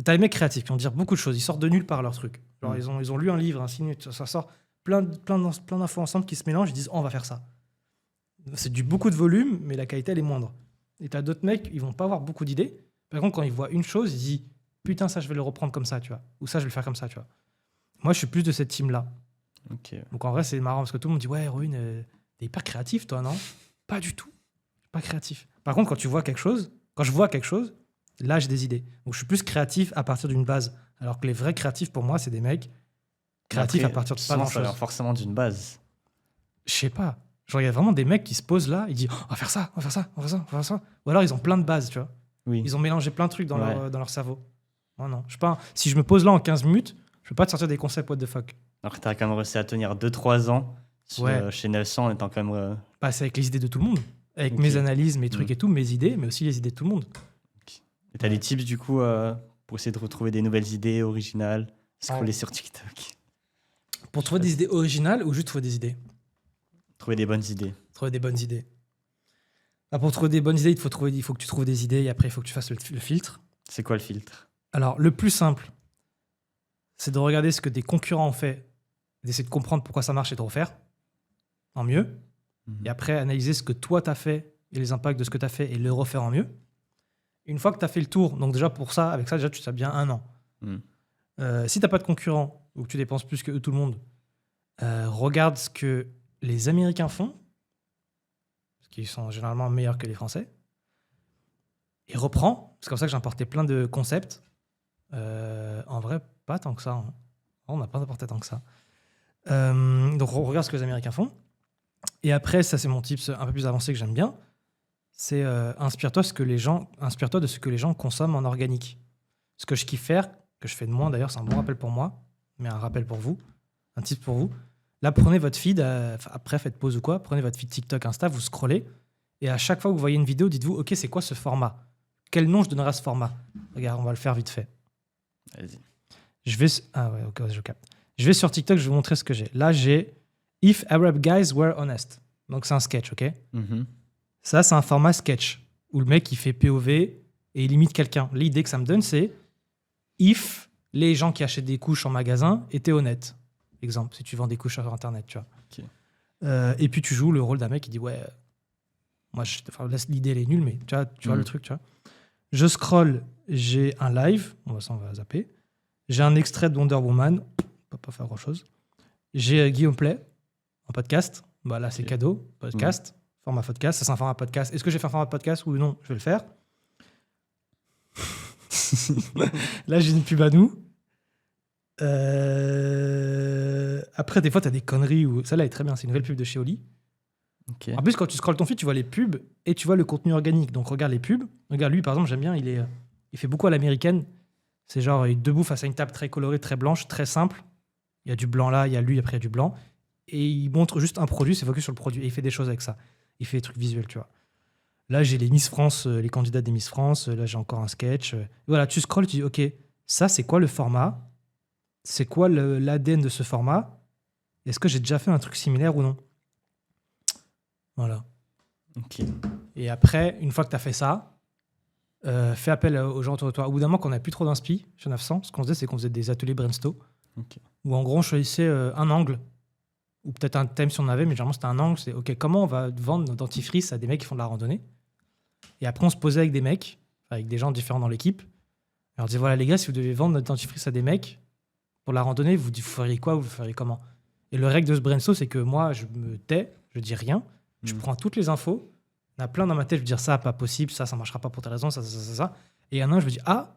[SPEAKER 1] Tu as les mecs créatifs qui vont dire beaucoup de choses. Ils sortent de nulle part leur truc. Genre, ils ont lu un livre, un signe, ça sort plein d'infos ensemble qui se mélangent. Ils disent, oh, on va faire ça. C'est beaucoup de volume, mais la qualité, elle est moindre. Et tu as d'autres mecs, ils vont pas avoir beaucoup d'idées. Par contre, quand ils voient une chose, ils disent, putain, ça, je vais le reprendre comme ça, tu vois. Ou ça, je vais le faire comme ça, tu vois. Moi, je suis plus de cette team-là.
[SPEAKER 2] Ok.
[SPEAKER 1] Donc, en vrai, c'est marrant parce que tout le monde dit, ouais, Héroïne, t'es hyper créatif, toi, non? Pas du tout. Pas créatif. Par contre, quand je vois quelque chose, là, j'ai des idées. Donc, je suis plus créatif à partir d'une base. Alors que les vrais créatifs, pour moi, c'est des mecs créatifs
[SPEAKER 2] Après,
[SPEAKER 1] à partir de pas
[SPEAKER 2] souvent, ça
[SPEAKER 1] grand-chose.
[SPEAKER 2] vient forcément d'une base.
[SPEAKER 1] Je sais pas. Genre, il y a vraiment des mecs qui se posent là, ils disent, oh, on va faire ça, on va faire ça, on va faire ça, on va faire ça. Ou alors, ils ont plein de bases, tu vois.
[SPEAKER 2] Oui.
[SPEAKER 1] Ils ont mélangé plein de trucs dans,
[SPEAKER 2] Ouais.
[SPEAKER 1] dans leur cerveau. Moi, non. Je sais pas, si je me pose là en 15 minutes, je peux pas te sortir des concepts what the fuck.
[SPEAKER 2] Alors que tu as quand même réussi à tenir 2-3 ans
[SPEAKER 1] Ouais.
[SPEAKER 2] chez 900 en étant quand même.
[SPEAKER 1] Bah, c'est avec les idées de tout le monde. Avec
[SPEAKER 2] Ok.
[SPEAKER 1] mes analyses, mes trucs et tout, mes idées, mais aussi les idées de tout le monde.
[SPEAKER 2] Et tu as des tips du coup pour essayer de retrouver des nouvelles idées originales, scroller
[SPEAKER 1] Ouais.
[SPEAKER 2] sur TikTok,
[SPEAKER 1] Pour trouver des idées originales ou juste trouver des idées?
[SPEAKER 2] trouver des bonnes idées.
[SPEAKER 1] Trouver des bonnes idées. Bah, pour trouver des bonnes idées, il faut que tu trouves des idées et après, il faut que tu fasses le filtre.
[SPEAKER 2] C'est quoi le filtre?
[SPEAKER 1] Alors, le plus simple, c'est de regarder ce que des concurrents ont fait, d'essayer de comprendre pourquoi ça marche et de refaire en mieux. Et après, analyser ce que toi, tu as fait et les impacts de ce que tu as fait et le refaire en mieux. Une fois que tu as fait le tour, donc déjà pour ça, avec ça, déjà, tu sais bien 1 an. Si tu n'as pas de concurrents ou que tu dépenses plus que eux, tout le monde, regarde ce que les Américains font, parce qu'ils sont généralement meilleurs que les Français, et reprends. C'est comme ça que j'ai importé plein de concepts. En vrai, pas tant que ça. Hein. On n'a pas importé tant que ça. Donc, on regarde ce que les Américains font. Et après, ça, c'est mon tips un peu plus avancé que j'aime bien. C'est inspire-toi de ce que les gens consomment en organique. Ce que je kiffe faire, que je fais de moins d'ailleurs, c'est un bon rappel pour moi, mais un rappel pour vous, un tip pour vous. Là, prenez votre feed, après faites pause ou quoi, prenez votre feed TikTok, Insta, vous scrollez, et à chaque fois que vous voyez une vidéo, dites-vous, ok, c'est quoi ce format? Quel nom je donnerai à ce format? Regarde, on va le faire vite fait.
[SPEAKER 2] Vas-y.
[SPEAKER 1] Ah ouais, ok, je capte. Je vais sur TikTok, je vais vous montrer ce que j'ai. Là, j'ai If Arab Guys Were Honest. Donc, c'est un sketch, ok? Ça, c'est un format sketch où le mec, il fait POV et il imite quelqu'un. L'idée que ça me donne, c'est if les gens qui achètent des couches en magasin étaient honnêtes. Exemple, si tu vends des couches sur Internet, tu vois.
[SPEAKER 2] Ok.
[SPEAKER 1] Et puis, tu joues le rôle d'un mec qui dit, ouais, moi, l'idée, elle est nulle, mais tu vois le truc, tu vois. Je scroll, j'ai un live, on va zapper. J'ai un extrait de Wonder Woman, pas faire grand-chose. J'ai Guillaume Play en podcast. Bah, là, c'est cadeau, podcast. Format podcast, ça c'est un format podcast. Est-ce que j'ai fait un format podcast ou non? Je vais le faire. Là, j'ai une pub à nous. Après, des fois, tu as des conneries. Celle-là est très bien, c'est une nouvelle pub de chez Oli.
[SPEAKER 2] Okay.
[SPEAKER 1] En plus, quand tu scrolles ton feed, tu vois les pubs et tu vois le contenu organique. Donc, regarde les pubs. Regarde, lui, par exemple, j'aime bien, il fait beaucoup à l'américaine. C'est genre, il est debout face à une table très colorée, très blanche, très simple. Il y a du blanc là, il y a lui, après, il y a du blanc. Et il montre juste un produit, c'est focus sur le produit. Et il fait des choses avec ça. Il fait des trucs visuels, tu vois. Là, j'ai les Miss France, les candidats des Miss France. Là, j'ai encore un sketch. Voilà, tu scrolles, tu dis, OK, ça, c'est quoi le format? C'est quoi l'ADN de ce format? Est-ce que j'ai déjà fait un truc similaire ou non? Voilà.
[SPEAKER 2] Ok.
[SPEAKER 1] Et après, une fois que tu as fait ça, fais appel aux gens autour de toi. Au bout d'un moment, qu'on n'a plus trop d'inspi chez 900, ce qu'on faisait, c'est qu'on faisait des ateliers brainstorm.
[SPEAKER 2] Okay.
[SPEAKER 1] Où en gros, on choisissait un angle, ou peut-être un thème si on avait, mais généralement, c'était un angle. C'est OK, comment on va vendre nos dentifrices à des mecs qui font de la randonnée? Et après, on se posait avec des mecs, avec des gens différents dans l'équipe. Et on disait, voilà, les gars, si vous devez vendre notre dentifrice à des mecs pour la randonnée, vous feriez quoi? Vous feriez comment? Et le règle de ce brainstorm, c'est que moi, je me tais, je dis rien. Je prends toutes les infos. Il y en a plein dans ma tête. Je veux dire, ça, pas possible. Ça marchera pas pour telle raison. Ça. Et il y en a un, je me dis, ah,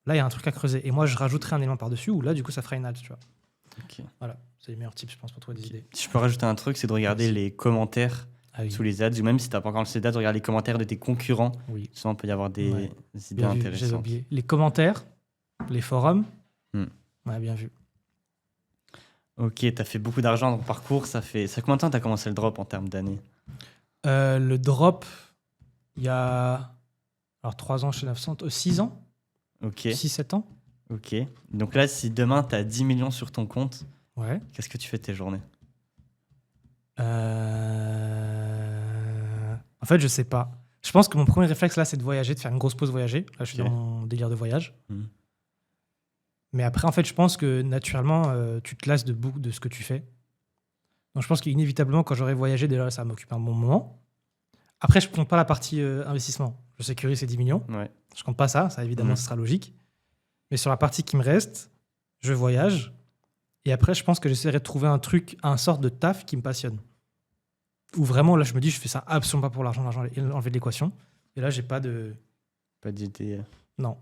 [SPEAKER 1] là, il y a un truc à creuser. Et moi, je rajouterai un élément par-dessus où là, du coup, ça fera une halte, tu vois.
[SPEAKER 2] Okay.
[SPEAKER 1] Voilà. C'est les meilleurs tips, je pense, pour trouver des idées.
[SPEAKER 2] Si je peux rajouter un truc, c'est de regarder les commentaires sous les ads. Ou même si tu n'as pas encore lancé les ads, regarde les commentaires de tes concurrents.
[SPEAKER 1] Oui.
[SPEAKER 2] Souvent, il peut y avoir des idées
[SPEAKER 1] bien
[SPEAKER 2] intéressantes.
[SPEAKER 1] J'avais oublié. Les commentaires, les forums. Ouais, bien vu.
[SPEAKER 2] Ok, tu as fait beaucoup d'argent dans ton parcours. Ça fait combien de temps tu as commencé le drop en termes d'années?
[SPEAKER 1] Le drop, il y a... Alors, Alors 3 ans chez 900, 6 ans,
[SPEAKER 2] Ok.
[SPEAKER 1] 6-7 ans.
[SPEAKER 2] Ok. Donc là, si demain, tu as 10 millions sur ton compte,
[SPEAKER 1] Ouais.
[SPEAKER 2] qu'est-ce que tu fais de tes journées?
[SPEAKER 1] En fait, je sais pas. Je pense que mon premier réflexe là, c'est de voyager, de faire une grosse pause voyager. Là, je suis
[SPEAKER 2] Ok.
[SPEAKER 1] dans mon délire de voyage.
[SPEAKER 2] Mhm.
[SPEAKER 1] Mais après, en fait, je pense que naturellement, tu te lasses de ce que tu fais. Donc, je pense qu'inévitablement, quand j'aurai voyagé, déjà, ça va m'occuper un bon moment. Après, je compte pas la partie investissement. Je sécurise ces 10 millions.
[SPEAKER 2] Ouais.
[SPEAKER 1] Je compte pas ça. Ça, évidemment,
[SPEAKER 2] Mhm.
[SPEAKER 1] ce sera logique. Mais sur la partie qui me reste, je voyage. Et après, je pense que j'essaierai de trouver un truc, un sort de taf qui me passionne. Où vraiment, là, je me dis, je fais ça absolument pas pour l'argent, l'argent est enlevé de l'équation. Et là, j'ai pas de.
[SPEAKER 2] Pas d'idée.
[SPEAKER 1] Non.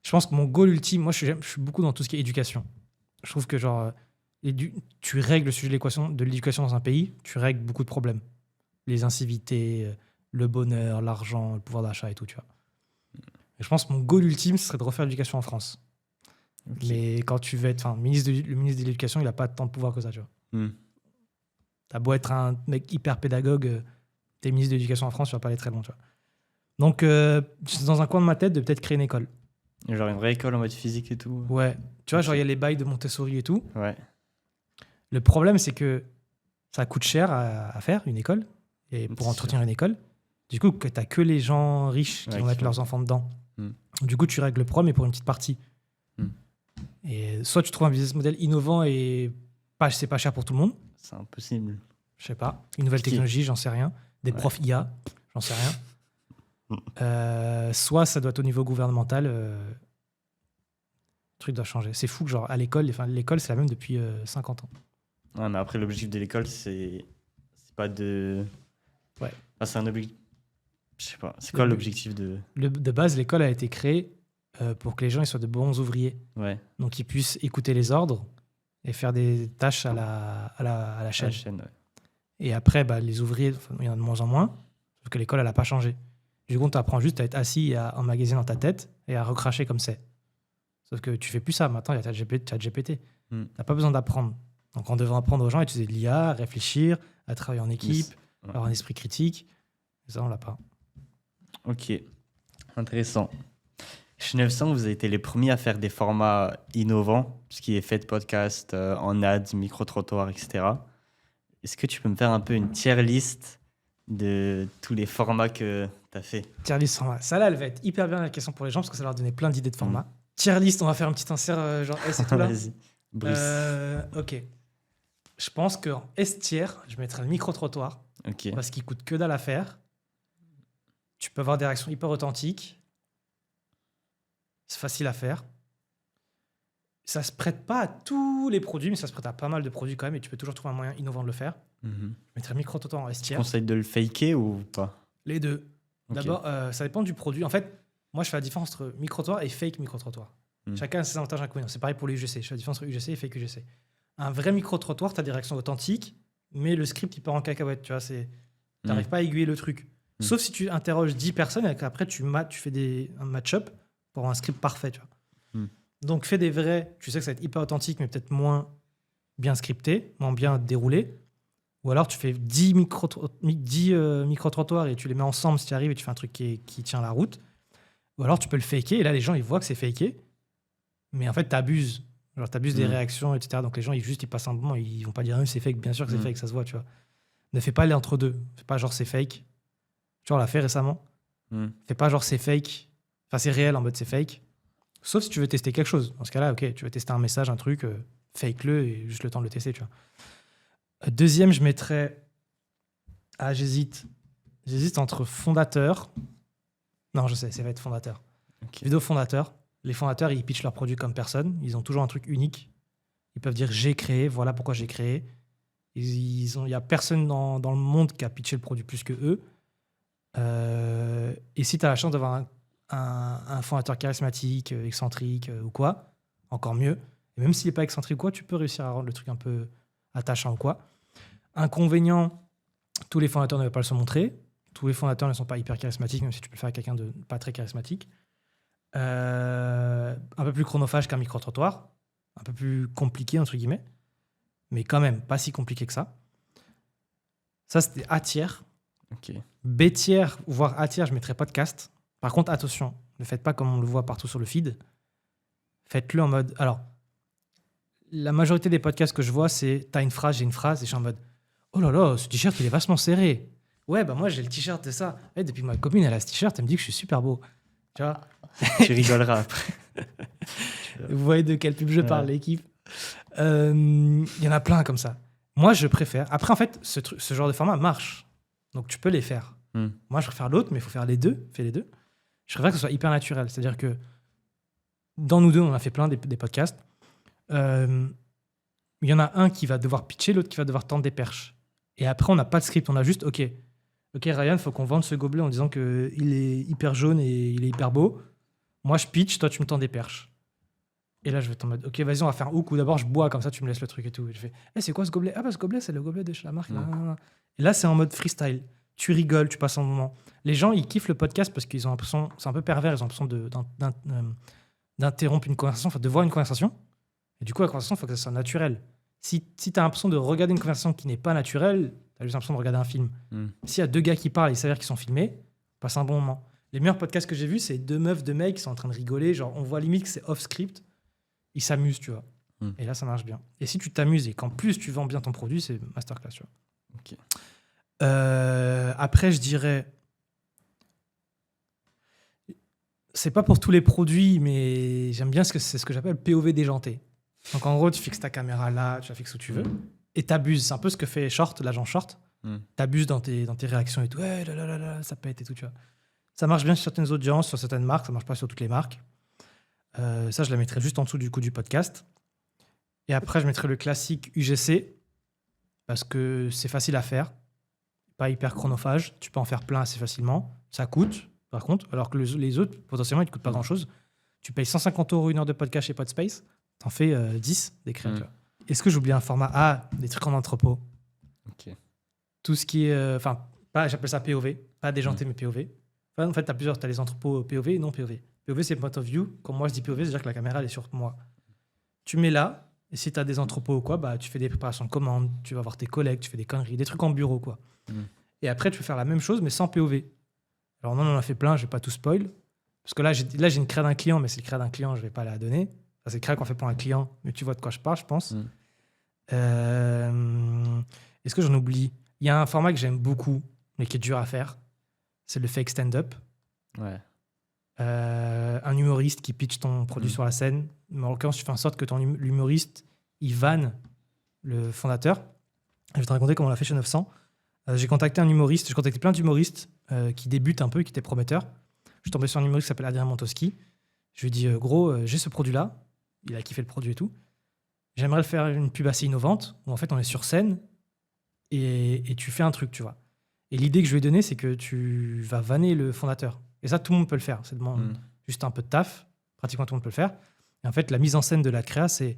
[SPEAKER 1] Je pense que mon goal ultime, moi, je suis beaucoup dans tout ce qui est éducation. Je trouve que, genre, tu règles le sujet de l'éducation dans un pays, tu règles beaucoup de problèmes. Les incivilités, le bonheur, l'argent, le pouvoir d'achat et tout, tu vois. Et je pense que mon goal ultime, ce serait de refaire l'éducation en France.
[SPEAKER 2] Ok.
[SPEAKER 1] Mais quand tu veux être. Enfin, le ministre de l'Éducation, il n'a pas tant de pouvoir que ça, tu vois.
[SPEAKER 2] Mhm.
[SPEAKER 1] T'as beau être un mec hyper pédagogue, t'es ministre de l'Éducation en France, tu vas pas aller très loin, tu vois. Donc, c'est dans un coin de ma tête de peut-être créer une école.
[SPEAKER 2] Genre une vraie école en mode physique et tout.
[SPEAKER 1] Ouais. Tu vois, genre, il y a les bails de Montessori et tout.
[SPEAKER 2] Ouais.
[SPEAKER 1] Le problème, c'est que ça coûte cher à faire, une école, et pour
[SPEAKER 2] C'est
[SPEAKER 1] entretenir une école. Du coup, que t'as que les gens riches qui
[SPEAKER 2] Ouais,
[SPEAKER 1] vont
[SPEAKER 2] qui
[SPEAKER 1] mettre
[SPEAKER 2] vont-
[SPEAKER 1] leurs enfants dedans.
[SPEAKER 2] Mm.
[SPEAKER 1] Du coup, tu règles le problème, mais pour une petite partie.
[SPEAKER 2] Mm.
[SPEAKER 1] Et soit tu trouves un business model innovant et c'est pas cher pour tout le monde.
[SPEAKER 2] C'est impossible.
[SPEAKER 1] Je sais pas. Une nouvelle
[SPEAKER 2] Qui-
[SPEAKER 1] technologie, j'en sais rien. Des
[SPEAKER 2] Ouais.
[SPEAKER 1] profs IA, j'en sais rien. Soit ça doit être au niveau gouvernemental. Le truc doit changer. C'est fou que, genre, à l'école, l'école, c'est la même depuis 50 ans.
[SPEAKER 2] Ouais, mais après, l'objectif de l'école, c'est pas de.
[SPEAKER 1] Ouais.
[SPEAKER 2] Ah, c'est un objectif. Je sais pas. C'est quoi
[SPEAKER 1] Le-
[SPEAKER 2] l'objectif de.
[SPEAKER 1] De base, l'école a été créée pour que les gens ils soient de bons ouvriers.
[SPEAKER 2] Ouais,
[SPEAKER 1] Donc, ils puissent écouter les ordres et faire des tâches à la chaîne.
[SPEAKER 2] la chaîne. Ouais.
[SPEAKER 1] Et après, bah, les ouvriers, il y en a de moins en moins, sauf que l'école, elle n'a pas changé. Du coup, on t'apprend juste à être assis et à emmagasiner dans ta tête et à recracher comme c'est. Sauf que tu fais plus ça. Maintenant, il y a ChatGPT.
[SPEAKER 2] Mm.
[SPEAKER 1] Tu n'as pas besoin d'apprendre. Donc, on devrait apprendre aux gens à utiliser de l'IA, à réfléchir, à travailler en équipe,
[SPEAKER 2] Ouais.
[SPEAKER 1] avoir un esprit critique. Et ça, on l'a pas.
[SPEAKER 2] Ok, intéressant. Chez 900, vous avez été les premiers à faire des formats innovants, ce qui est fait de podcast, en ads, micro-trottoirs, etc. Est-ce que tu peux me faire un peu une tier list de tous les formats que tu as fait?
[SPEAKER 1] Tier list format. Ça, là, elle va être hyper bien la question pour les gens parce que ça va leur donner plein d'idées de formats. Tier list, on va faire un petit insert genre S et tout là.
[SPEAKER 2] Vas-y, Bruce.
[SPEAKER 1] Ok. Je pense qu'en S tier, je mettrais le micro-trottoir
[SPEAKER 2] Ok.
[SPEAKER 1] parce qu'il coûte que dalle à faire. Tu peux avoir des réactions hyper authentiques. C'est facile à faire. Ça se prête pas à tous les produits, mais ça se prête à pas mal de produits quand même et tu peux toujours trouver un moyen innovant de le faire.
[SPEAKER 2] Mhm.
[SPEAKER 1] Je mettrais le micro-trottoir en S
[SPEAKER 2] Tu
[SPEAKER 1] tier.
[SPEAKER 2] conseilles de le faker ou pas?
[SPEAKER 1] Les deux.
[SPEAKER 2] Ok.
[SPEAKER 1] D'abord, ça dépend du produit. En fait, moi, je fais la différence entre micro-trottoir et fake micro-trottoir. Chacun a ses avantages et inconvénients. C'est pareil pour les UGC. Je fais la différence entre UGC et fake UGC. Un vrai micro-trottoir, tu as des réactions authentiques, mais le script, il part en cacahuète. Tu n'arrives pas à aiguiller le truc. Sauf si tu interroges 10 personnes et qu'après, tu fais un match-up pour avoir un script parfait. Tu vois. Donc, fais des vrais. Tu sais que ça va être hyper authentique, mais peut-être moins bien scripté, moins bien déroulé. Ou alors, tu fais 10 micro-trottoirs et tu les mets ensemble si tu arrives et tu fais un truc qui tient la route. Ou alors, tu peux le faker et là, les gens, ils voient que c'est faké. Mais en fait, t'abuses. Genre, t'abuses des réactions, etc. Donc, les gens, ils passent un moment, ils vont pas dire c'est fake. Bien sûr que c'est fake, ça se voit, tu vois. Ne fais pas les entre-deux. Fais pas genre c'est fake. Tu vois, on l'a fait récemment. Fais pas genre c'est fake. Enfin, c'est réel en mode c'est fake. Sauf si tu veux tester quelque chose. Dans ce cas-là, ok, tu veux tester un message, un truc, fake-le et juste le temps de le tester, tu vois. Deuxième, je mettrais. Ah, j'hésite. J'hésite entre fondateur. Non, je sais, ça va être fondateur.
[SPEAKER 2] Ok.
[SPEAKER 1] Vidéo fondateur. Les fondateurs, ils pitchent leurs produits comme personne. Ils ont toujours un truc unique. Ils peuvent dire j'ai créé, voilà pourquoi j'ai créé. Il n'y a personne dans le monde qui a pitché le produit plus que eux. Et si tu as la chance d'avoir un fondateur charismatique, excentrique ou quoi, encore mieux. Et même s'il n'est pas excentrique ou quoi, tu peux réussir à rendre le truc un peu attachant ou quoi. Inconvénient, tous les fondateurs ne veulent pas se montrer. Tous les fondateurs ne sont pas hyper charismatiques, même si tu peux le faire à quelqu'un de pas très charismatique. Un peu plus chronophage qu'un micro-trottoir. Un peu plus compliqué, entre guillemets. Mais quand même, pas si compliqué que ça. Ça, c'était A tiers.
[SPEAKER 2] Ok.
[SPEAKER 1] B tiers, voire A tiers, je mettrais podcast. Par contre, attention, ne faites pas comme on le voit partout sur le feed. Faites-le en mode... Alors, la majorité des podcasts que je vois, c'est « t'as une phrase, j'ai une phrase », et je suis en mode « oh là là, ce t-shirt, il est vachement serré. Ouais, bah moi, j'ai le t-shirt de ça. Et depuis que ma copine, elle a ce t-shirt, elle me dit que je suis super beau. » Tu vois.
[SPEAKER 2] Tu rigoleras après.
[SPEAKER 1] Vous voyez de quelle pub je parle, l'équipe. Il y en a plein comme ça. Moi, je préfère... Après, en fait, ce genre de format marche. Donc, tu peux les faire. Moi, je préfère l'autre, mais il faut faire les deux. Fais les deux. Je préfère que ce soit hyper naturel. C'est-à-dire que dans nous deux, on a fait plein des podcasts. Il y en a un qui va devoir pitcher, l'autre qui va devoir tendre des perches. Et après, on n'a pas de script. On a juste, OK, Ryan, il faut qu'on vende ce gobelet en disant qu'il est hyper jaune et il est hyper beau. Moi, je pitch, toi, tu me tends des perches. Et là, je vais t'en mode, OK, vas-y, on va faire un hook. Ou d'abord, je bois, comme ça, tu me laisses le truc et tout. Et je fais, c'est quoi ce gobelet? Ah, bah, ce gobelet, c'est le gobelet de chez la marque. Et là, c'est en mode freestyle. Tu rigoles, tu passes un moment. Les gens, ils kiffent le podcast parce qu'ils ont l'impression, c'est un peu pervers, ils ont l'impression d'interrompre une conversation, enfin, de voir une conversation. Et du coup, la conversation, il faut que ça soit naturel. Si tu as l'impression de regarder une conversation qui n'est pas naturelle, tu as juste l'impression de regarder un film. S'il y a deux gars qui parlent et il s'avère qu'ils sont filmés, passe un bon moment. Les meilleurs podcasts que j'ai vus, c'est deux meufs, deux mecs qui sont en train de rigoler. Genre, on voit limite que c'est off-script. Ils s'amusent, tu vois. Et là, ça marche bien. Et si tu t'amuses et qu'en plus, tu vends bien ton produit, c'est masterclass, tu vois.
[SPEAKER 2] Okay.
[SPEAKER 1] Après, je dirais... C'est pas pour tous les produits, mais j'aime bien c'est ce que j'appelle POV déjanté. Donc, en gros, tu fixes ta caméra là, tu la fixes où tu veux, et t'abuses. C'est un peu ce que fait Short, l'agent Short. T'abuses dans tes réactions et tout. Ouais, là, ça pète et tout, tu vois. Ça marche bien sur certaines audiences, sur certaines marques, ça marche pas sur toutes les marques. Ça, je la mettrais juste en dessous du coup du podcast. Et après, je mettrais le classique UGC, parce que c'est facile à faire, pas hyper chronophage, tu peux en faire plein assez facilement. Ça coûte, par contre, alors que les autres, potentiellement, ils ne te coûtent pas grand-chose. Tu payes 150 € une heure de podcast chez Podspace, t'en fais 10 des créateurs. Est-ce que j'oublie un format? Des trucs en entrepôt.
[SPEAKER 2] Okay.
[SPEAKER 1] Tout ce qui est... j'appelle ça POV, pas déjanté, mais POV. Enfin, en fait, t'as les entrepôts POV et non POV. POV, c'est point of view. Quand moi, je dis POV, c'est-à-dire que la caméra, elle est sur moi. Tu mets là, et si tu as des entrepôts ou quoi, bah, tu fais des préparations de commandes, tu vas voir tes collègues, tu fais des conneries, des trucs en bureau, quoi. Et après, tu peux faire la même chose, mais sans POV. Alors, non, on en a fait plein, je vais pas tout spoil. Parce que là, j'ai une créa d'un client, mais c'est le créa d'un client, je vais pas la donner. Enfin, c'est le créa qu'on fait pour un client, mais tu vois de quoi je parle, je pense. Est-ce que j'en oublie? Il y a un format que j'aime beaucoup, mais qui est dur à faire. C'est le fake stand-up.
[SPEAKER 2] Ouais.
[SPEAKER 1] Un humoriste qui pitch ton produit sur la scène. Mais en l'occurrence, tu fais en sorte que l'humoriste, il vanne le fondateur. Je vais te raconter comment on l'a fait chez 900. J'ai contacté plein d'humoristes qui débutent un peu, qui étaient prometteurs. Je suis tombé sur un humoriste qui s'appelle Adrien Montowski. Je lui ai dit, gros, j'ai ce produit-là. Il a kiffé le produit et tout. J'aimerais faire une pub assez innovante, où en fait, on est sur scène et tu fais un truc, tu vois. Et l'idée que je lui ai donnée, c'est que tu vas vanner le fondateur. Et ça, tout le monde peut le faire. C'est juste un peu de taf. Pratiquement tout le monde peut le faire. Et en fait, la mise en scène de la créa, c'est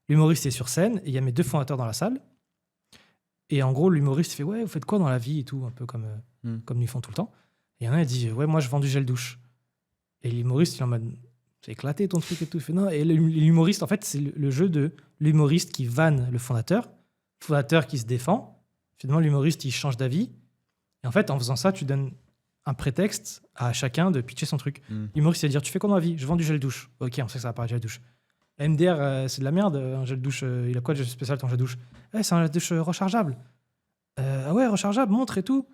[SPEAKER 1] l'humoriste est sur scène et il y a mes deux fondateurs dans la salle. Et en gros, l'humoriste fait « Ouais, vous faites quoi dans la vie ?» et tout, un peu comme ils font tout le temps. Et il y en a, il dit « Ouais, moi, je vends du gel douche. » Et l'humoriste, il est en mode « C'est éclaté ton truc et tout. » Il fait « Non. » Et l'humoriste, en fait, c'est le jeu de l'humoriste qui vanne le fondateur qui se défend. Finalement, l'humoriste, il change d'avis. Et en fait, en faisant ça, tu donnes un prétexte à chacun de pitcher son truc. L'humoriste, il va dire « Tu fais quoi dans la vie ?»« Je vends du gel douche. » Ok, on sait que ça va pas, gel douche. MDR, c'est de la merde, un gel douche. Il a quoi de spécial ton gel douche? C'est un gel douche rechargeable. Ah ouais, rechargeable, montre et tout.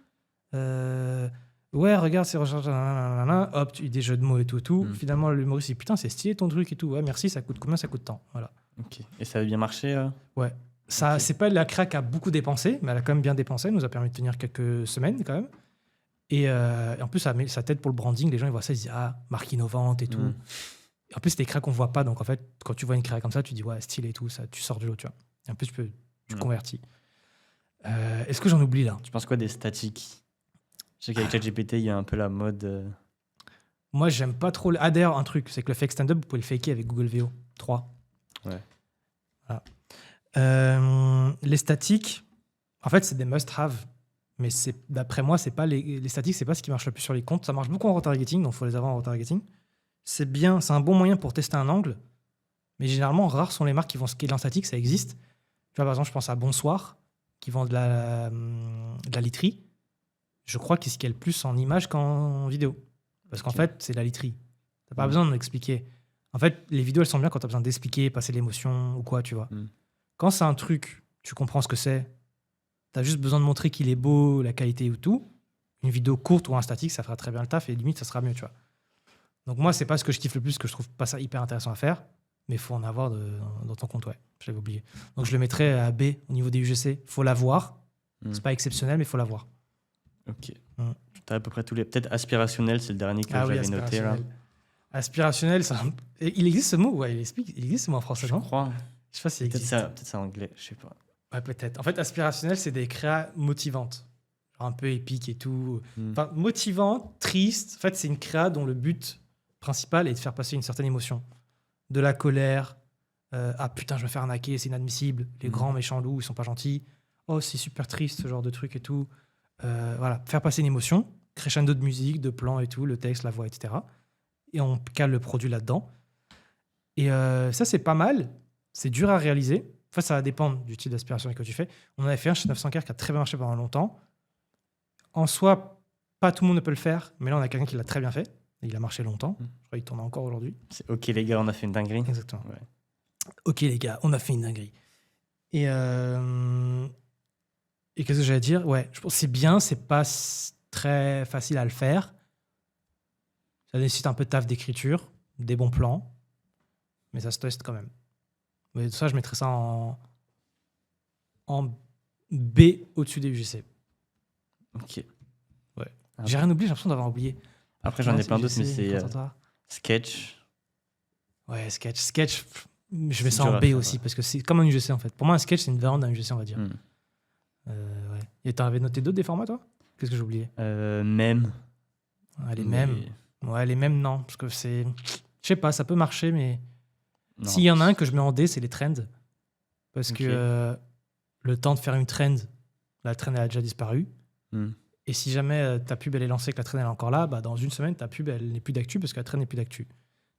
[SPEAKER 1] Ouais, regarde, c'est rechargeable. Hop, des jeux de mots et tout. Finalement, l'humoriste dit putain, c'est stylé ton truc et tout. Ouais, merci, ça coûte combien? Ça coûte tant. Voilà.
[SPEAKER 2] Ok. Et ça a bien marché
[SPEAKER 1] Ouais. Ça, okay. C'est pas la créa qui a beaucoup dépensé, mais elle a quand même bien dépensé. Elle nous a permis de tenir quelques semaines quand même. Et en plus, ça t'aide pour le branding. Les gens ils voient ça, ils disent ah, marque innovante et tout. Et en plus, c'est des créas qu'on voit pas. Donc en fait, quand tu vois une créa comme ça, tu dis ouais, stylé et tout. Ça, tu sors du lot, tu vois. Et en plus, tu convertis. Est-ce que j'en oublie là?
[SPEAKER 2] Tu penses quoi des statiques? Je sais qu'avec ChatGPT, il y a un peu la mode.
[SPEAKER 1] Moi, j'aime pas trop. D'ailleurs, un truc, c'est que le fake stand-up, vous pouvez le faker avec Google VO 3.
[SPEAKER 2] Ouais.
[SPEAKER 1] Voilà. Les statiques, en fait, c'est des must-have. Mais d'après moi, c'est pas les statiques, c'est pas ce qui marche le plus sur les comptes. Ça marche beaucoup en retargeting, donc il faut les avoir en retargeting. C'est bien, c'est un bon moyen pour tester un angle. Mais généralement, rares sont les marques qui vont scaler en statique, ça existe. Tu vois, par exemple, je pense à Bonsoir, qui vend de la literie. Je crois qu'ils scalent plus en image qu'en vidéo. Parce qu'en fait, c'est de la literie. T'as pas besoin de m'expliquer. En fait, les vidéos, elles sont bien quand t'as besoin d'expliquer, passer l'émotion ou quoi, tu vois. Quand c'est un truc, tu comprends ce que c'est, t'as juste besoin de montrer qu'il est beau, la qualité ou tout. Une vidéo courte ou un statique, ça fera très bien le taf et limite, ça sera mieux, tu vois. Donc moi, c'est pas ce que je kiffe le plus, que je trouve pas ça hyper intéressant à faire, mais il faut en avoir dans ton compte, ouais. Je l'avais oublié. Donc je le mettrais à B au niveau des UGC. Faut l'avoir. C'est pas exceptionnel, mais il faut l'avoir.
[SPEAKER 2] Ok. T'as à peu près tous les... Peut-être aspirationnel, c'est le dernier que j'avais noté, là.
[SPEAKER 1] Aspirationnel, il existe ce mot? Ouais, il existe ce mot en français, non?
[SPEAKER 2] Je crois.
[SPEAKER 1] Je sais pas s'il existe.
[SPEAKER 2] Peut-être c'est en anglais, je sais pas.
[SPEAKER 1] Ouais, peut-être. En fait, aspirationnel, c'est des créas motivantes. Genre un peu épiques et tout. Enfin, motivant, triste. En fait, c'est une créa dont le but principal est de faire passer une certaine émotion. De la colère. Ah putain, je me fais arnaquer, c'est inadmissible. Les grands méchants loups, ils sont pas gentils. Oh, c'est super triste, ce genre de truc et tout. Voilà, faire passer une émotion. Crescendo de musique, de plans et tout, le texte, la voix, etc. Et on cale le produit là-dedans. Et ça, c'est pas mal. C'est dur à réaliser. Enfin, ça va dépendre du type d'aspiration que tu fais. On avait fait un chez 900 qui a très bien marché pendant longtemps. En soi, pas tout le monde ne peut le faire, mais là, on a quelqu'un qui l'a très bien fait. Et il a marché longtemps. Je crois qu'il tourne encore aujourd'hui.
[SPEAKER 2] C'est OK, les gars, on a fait une dinguerie.
[SPEAKER 1] Exactement.
[SPEAKER 2] Ouais.
[SPEAKER 1] OK, les gars, on a fait une dinguerie. Et qu'est-ce que j'allais dire? Ouais, je pense que c'est bien, c'est pas très facile à le faire. Ça nécessite un peu de taf d'écriture, des bons plans, mais ça se teste quand même. Mais ça, je mettrais ça en B au-dessus des UGC.
[SPEAKER 2] Ok.
[SPEAKER 1] Ouais. J'ai rien oublié, j'ai l'impression d'avoir oublié.
[SPEAKER 2] Après, j'en ai plein d'autres, mais c'est sketch.
[SPEAKER 1] Ouais, sketch. Je mets ça en B aussi, parce que c'est comme un UGC en fait. Pour moi, un sketch, c'est une variante d'un UGC, on va dire. Ouais. Et t'avais noté d'autres des formats, toi? Qu'est-ce que j'ai oublié?
[SPEAKER 2] Mèmes.
[SPEAKER 1] Ouais, les mèmes. Ouais, les mèmes, non. Parce que c'est. Je sais pas, ça peut marcher, mais. S'il y en a un que je mets en D, c'est les trends. Parce que le temps de faire une trend, la trend, elle a déjà disparu. Et si jamais ta pub, elle est lancée, que la trend, elle est encore là, bah, dans une semaine, ta pub, elle n'est plus d'actu parce que la trend n'est plus d'actu.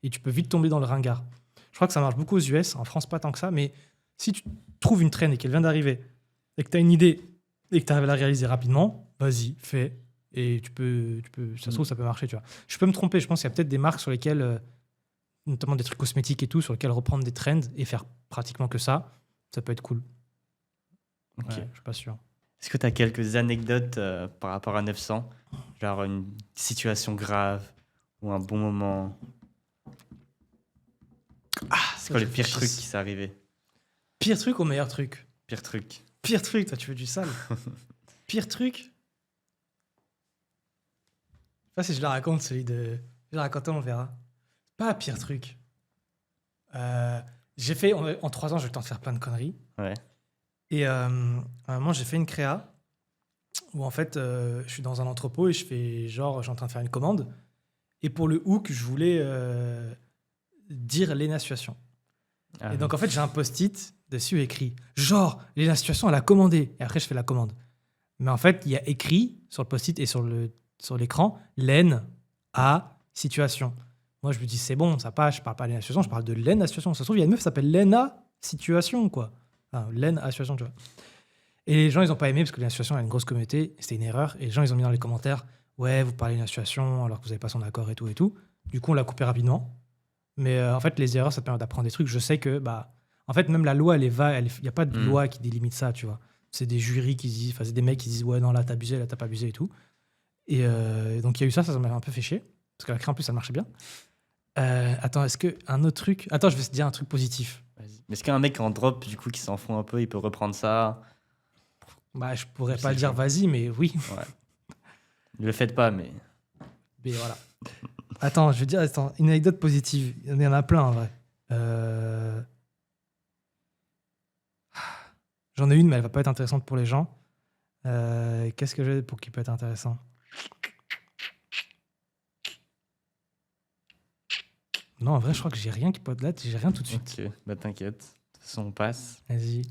[SPEAKER 1] Et tu peux vite tomber dans le ringard. Je crois que ça marche beaucoup aux US, en France, pas tant que ça. Mais si tu trouves une trend et qu'elle vient d'arriver, et que tu as une idée et que tu arrives à la réaliser rapidement, vas-y, fais. Et tu peux ça se trouve, ça peut marcher, tu vois. Je peux me tromper, je pense qu'il y a peut-être des marques sur lesquelles, notamment des trucs cosmétiques et tout, sur lesquels reprendre des trends et faire pratiquement que ça peut être cool.
[SPEAKER 2] Ok.
[SPEAKER 1] Ouais, je suis pas sûr.
[SPEAKER 2] Est-ce que tu as quelques anecdotes par rapport à 900? Genre une situation grave ou un bon moment? C'est quoi le pire truc qui s'est arrivé?
[SPEAKER 1] Pire truc ou meilleur truc?
[SPEAKER 2] Pire truc.
[SPEAKER 1] Pire truc, toi, tu veux du sale? Pire truc? Je sais pas si je la raconte, celui de... Je la raconte, on verra. Pas pire truc. J'ai fait... En 3 ans, j'ai eu le temps de faire plein de conneries.
[SPEAKER 2] Ouais.
[SPEAKER 1] Et à un moment, j'ai fait une créa où, en fait, je suis dans un entrepôt et je fais genre, je suis en train de faire une commande. Et pour le hook, je voulais dire Léna Situation. Et donc, en fait, j'ai un post-it dessus écrit genre, Léna Situation, elle a commandé. Et après, je fais la commande. Mais en fait, il y a écrit sur le post-it et sur l'écran, Lène à Situation. Moi, je me dis, c'est bon, ça passe, je parle pas de Léna Situation, je parle de Lène à Situation. Ça se trouve, il y a une meuf qui s'appelle Léna Situation, quoi. Enfin, Lène à Situation, tu vois. Et les gens, ils ont pas aimé parce que Léna Situation a une grosse communauté. C'était une erreur. Et les gens, ils ont mis dans les commentaires, ouais, vous parlez de Léna Situation alors que vous n'avez pas son accord et tout et tout. Du coup, on l'a coupé rapidement. Mais en fait, les erreurs, ça te permet d'apprendre des trucs. Je sais que, en fait, même la loi, elle est vague. Il n'y a pas de loi qui délimite ça, tu vois. C'est des jurys qui disent, enfin, c'est des mecs qui disent, ouais, non, là, t'as abusé, là, t'as pas abusé et tout. Et donc, il y a eu ça m'avait un peu fait chier. Parce que la créa, en plus, ça marchait bien. Attends, est-ce qu'un autre truc... Attends, je vais te dire un truc positif.
[SPEAKER 2] Vas-y. Mais est-ce qu'un mec en drop, du coup, qui s'en fout un peu, il peut reprendre ça?
[SPEAKER 1] Je pourrais pas le dire vas-y, mais oui.
[SPEAKER 2] Ouais. Ne le faites pas, mais...
[SPEAKER 1] Mais voilà. Attends, je veux dire, une anecdote positive. Il y en a plein, en vrai. J'en ai une, mais elle va pas être intéressante pour les gens. Qu'est-ce que j'ai pour qui peut être intéressant? Non, en vrai, je crois que j'ai rien qui peut être là. J'ai rien tout de suite.
[SPEAKER 2] Ok, bah t'inquiète. De toute façon, on passe.
[SPEAKER 1] Vas-y.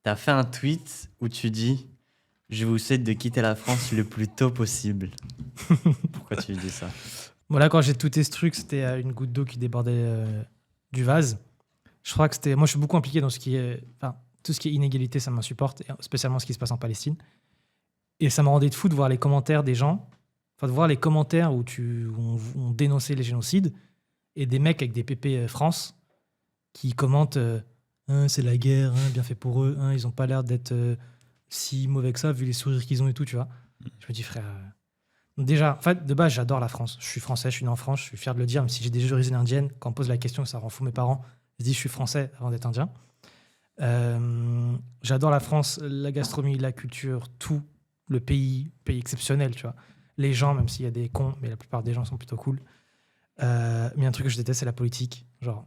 [SPEAKER 2] T'as fait un tweet où tu dis « Je vous souhaite de quitter la France le plus tôt possible ». Pourquoi tu dis ça?
[SPEAKER 1] Bon, là, quand j'ai tweeté ce truc, c'était une goutte d'eau qui débordait du vase. Je crois que c'était... Moi, je suis beaucoup impliqué dans ce qui est... Enfin, tout ce qui est inégalité, ça m'insupporte, et spécialement ce qui se passe en Palestine. Et ça me rendait de fou de voir les commentaires des gens. Enfin, de voir les commentaires où on dénonçait les génocides et des mecs avec des PP France qui commentent Hein, c'est la guerre, hein, bien fait pour eux, hein, ils ont pas l'air d'être si mauvais que ça vu les sourires qu'ils ont et tout, tu vois. Je me dis, frère. Donc déjà, en fait, de base, j'adore la France. Je suis français, je suis né en France, je suis fier de le dire, même si j'ai des origines indiennes. Quand on me pose la question, ça rend fou mes parents. Je dis, je suis français avant d'être indien. J'adore la France, la gastronomie, la culture, tout. Le pays exceptionnel, tu vois. Les gens, même s'il y a des cons, mais la plupart des gens sont plutôt cool. Mais un truc que je déteste, c'est la politique. Genre,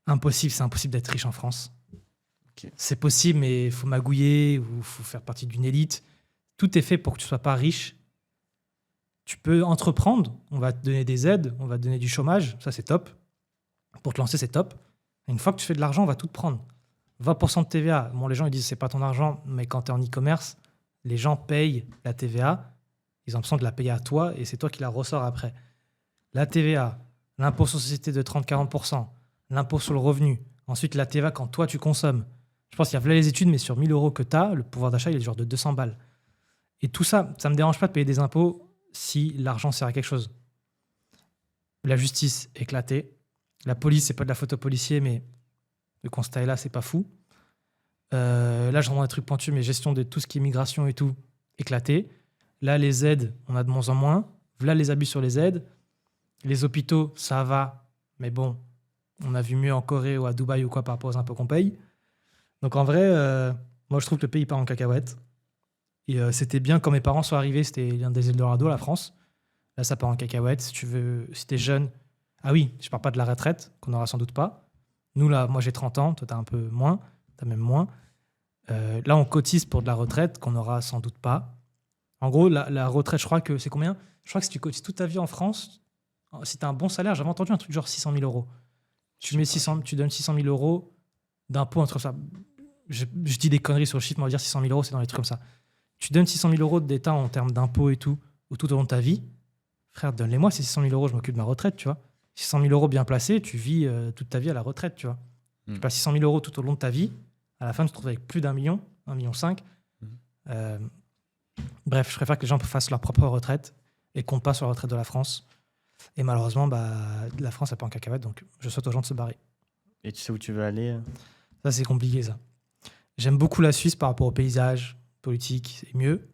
[SPEAKER 1] c'est impossible d'être riche en France.
[SPEAKER 2] Okay.
[SPEAKER 1] C'est possible, mais il faut magouiller ou il faut faire partie d'une élite. Tout est fait pour que tu ne sois pas riche. Tu peux entreprendre, on va te donner des aides, on va te donner du chômage, ça c'est top. Pour te lancer, c'est top. Une fois que tu fais de l'argent, on va tout te prendre. 20% de TVA. Bon, les gens ils disent c'est pas ton argent, mais quand tu es en e-commerce, les gens payent la TVA, ils ont l'impression de la payer à toi et c'est toi qui la ressors après. La TVA, l'impôt sur société de 30-40%, l'impôt sur le revenu, ensuite la TVA quand toi tu consommes. Je pense qu'il y a les études, mais sur 1000 € que tu as, le pouvoir d'achat il est genre de 200 balles. Et tout ça, ça me dérange pas de payer des impôts si l'argent sert à quelque chose. La justice éclatée. La police, c'est pas de la photo policier, mais le constat est là, c'est pas fou. Là, je rentre dans des trucs pointus, mais gestion de tout ce qui est migration et tout, éclaté. Là, les aides, on a de moins en moins. Là, les abus sur les aides. Les hôpitaux, ça va, mais bon, on a vu mieux en Corée ou à Dubaï ou quoi par rapport aux impôts qu'on paye. Donc en vrai, moi, je trouve que le pays part en cacahuète. Et c'était bien quand mes parents sont arrivés, c'était l'un des Eldorado, la France. Là, ça part en cacahuète. Si tu veux, si t'es jeune. Ah oui, je parle pas de la retraite, qu'on n'aura sans doute pas. Nous, là, moi, j'ai 30 ans, toi, t'as un peu moins, t'as même moins. Là, on cotise pour de la retraite qu'on n'aura sans doute pas. En gros, la retraite, je crois que c'est combien ? Je crois que si tu cotises toute ta vie en France, si t'as un bon salaire, j'avais entendu un truc genre 600 000 €. Tu donnes 600 000 € d'impôts entre ça. Je dis des conneries sur le chiffre, mais on va dire 600 000 €, c'est dans les trucs comme ça. Tu donnes 600 000 € d'État en termes d'impôts et tout au long de ta vie. Frère, donne-les-moi ces 600 000 €, je m'occupe de ma retraite, tu vois. 600 000 € bien placés, tu vis toute ta vie à la retraite, tu vois. Tu passes 600 000 € tout au long de ta vie. À la fin, tu te retrouves avec plus d'1 million, 1,5 million. Bref, je préfère que les gens fassent leur propre retraite et comptent pas sur la retraite de la France. Et malheureusement, la France n'a pas en cacahuète, donc je souhaite aux gens de se barrer.
[SPEAKER 2] Et tu sais où tu veux aller ?
[SPEAKER 1] Ça, c'est compliqué, ça. J'aime beaucoup la Suisse par rapport au paysage politique, c'est mieux.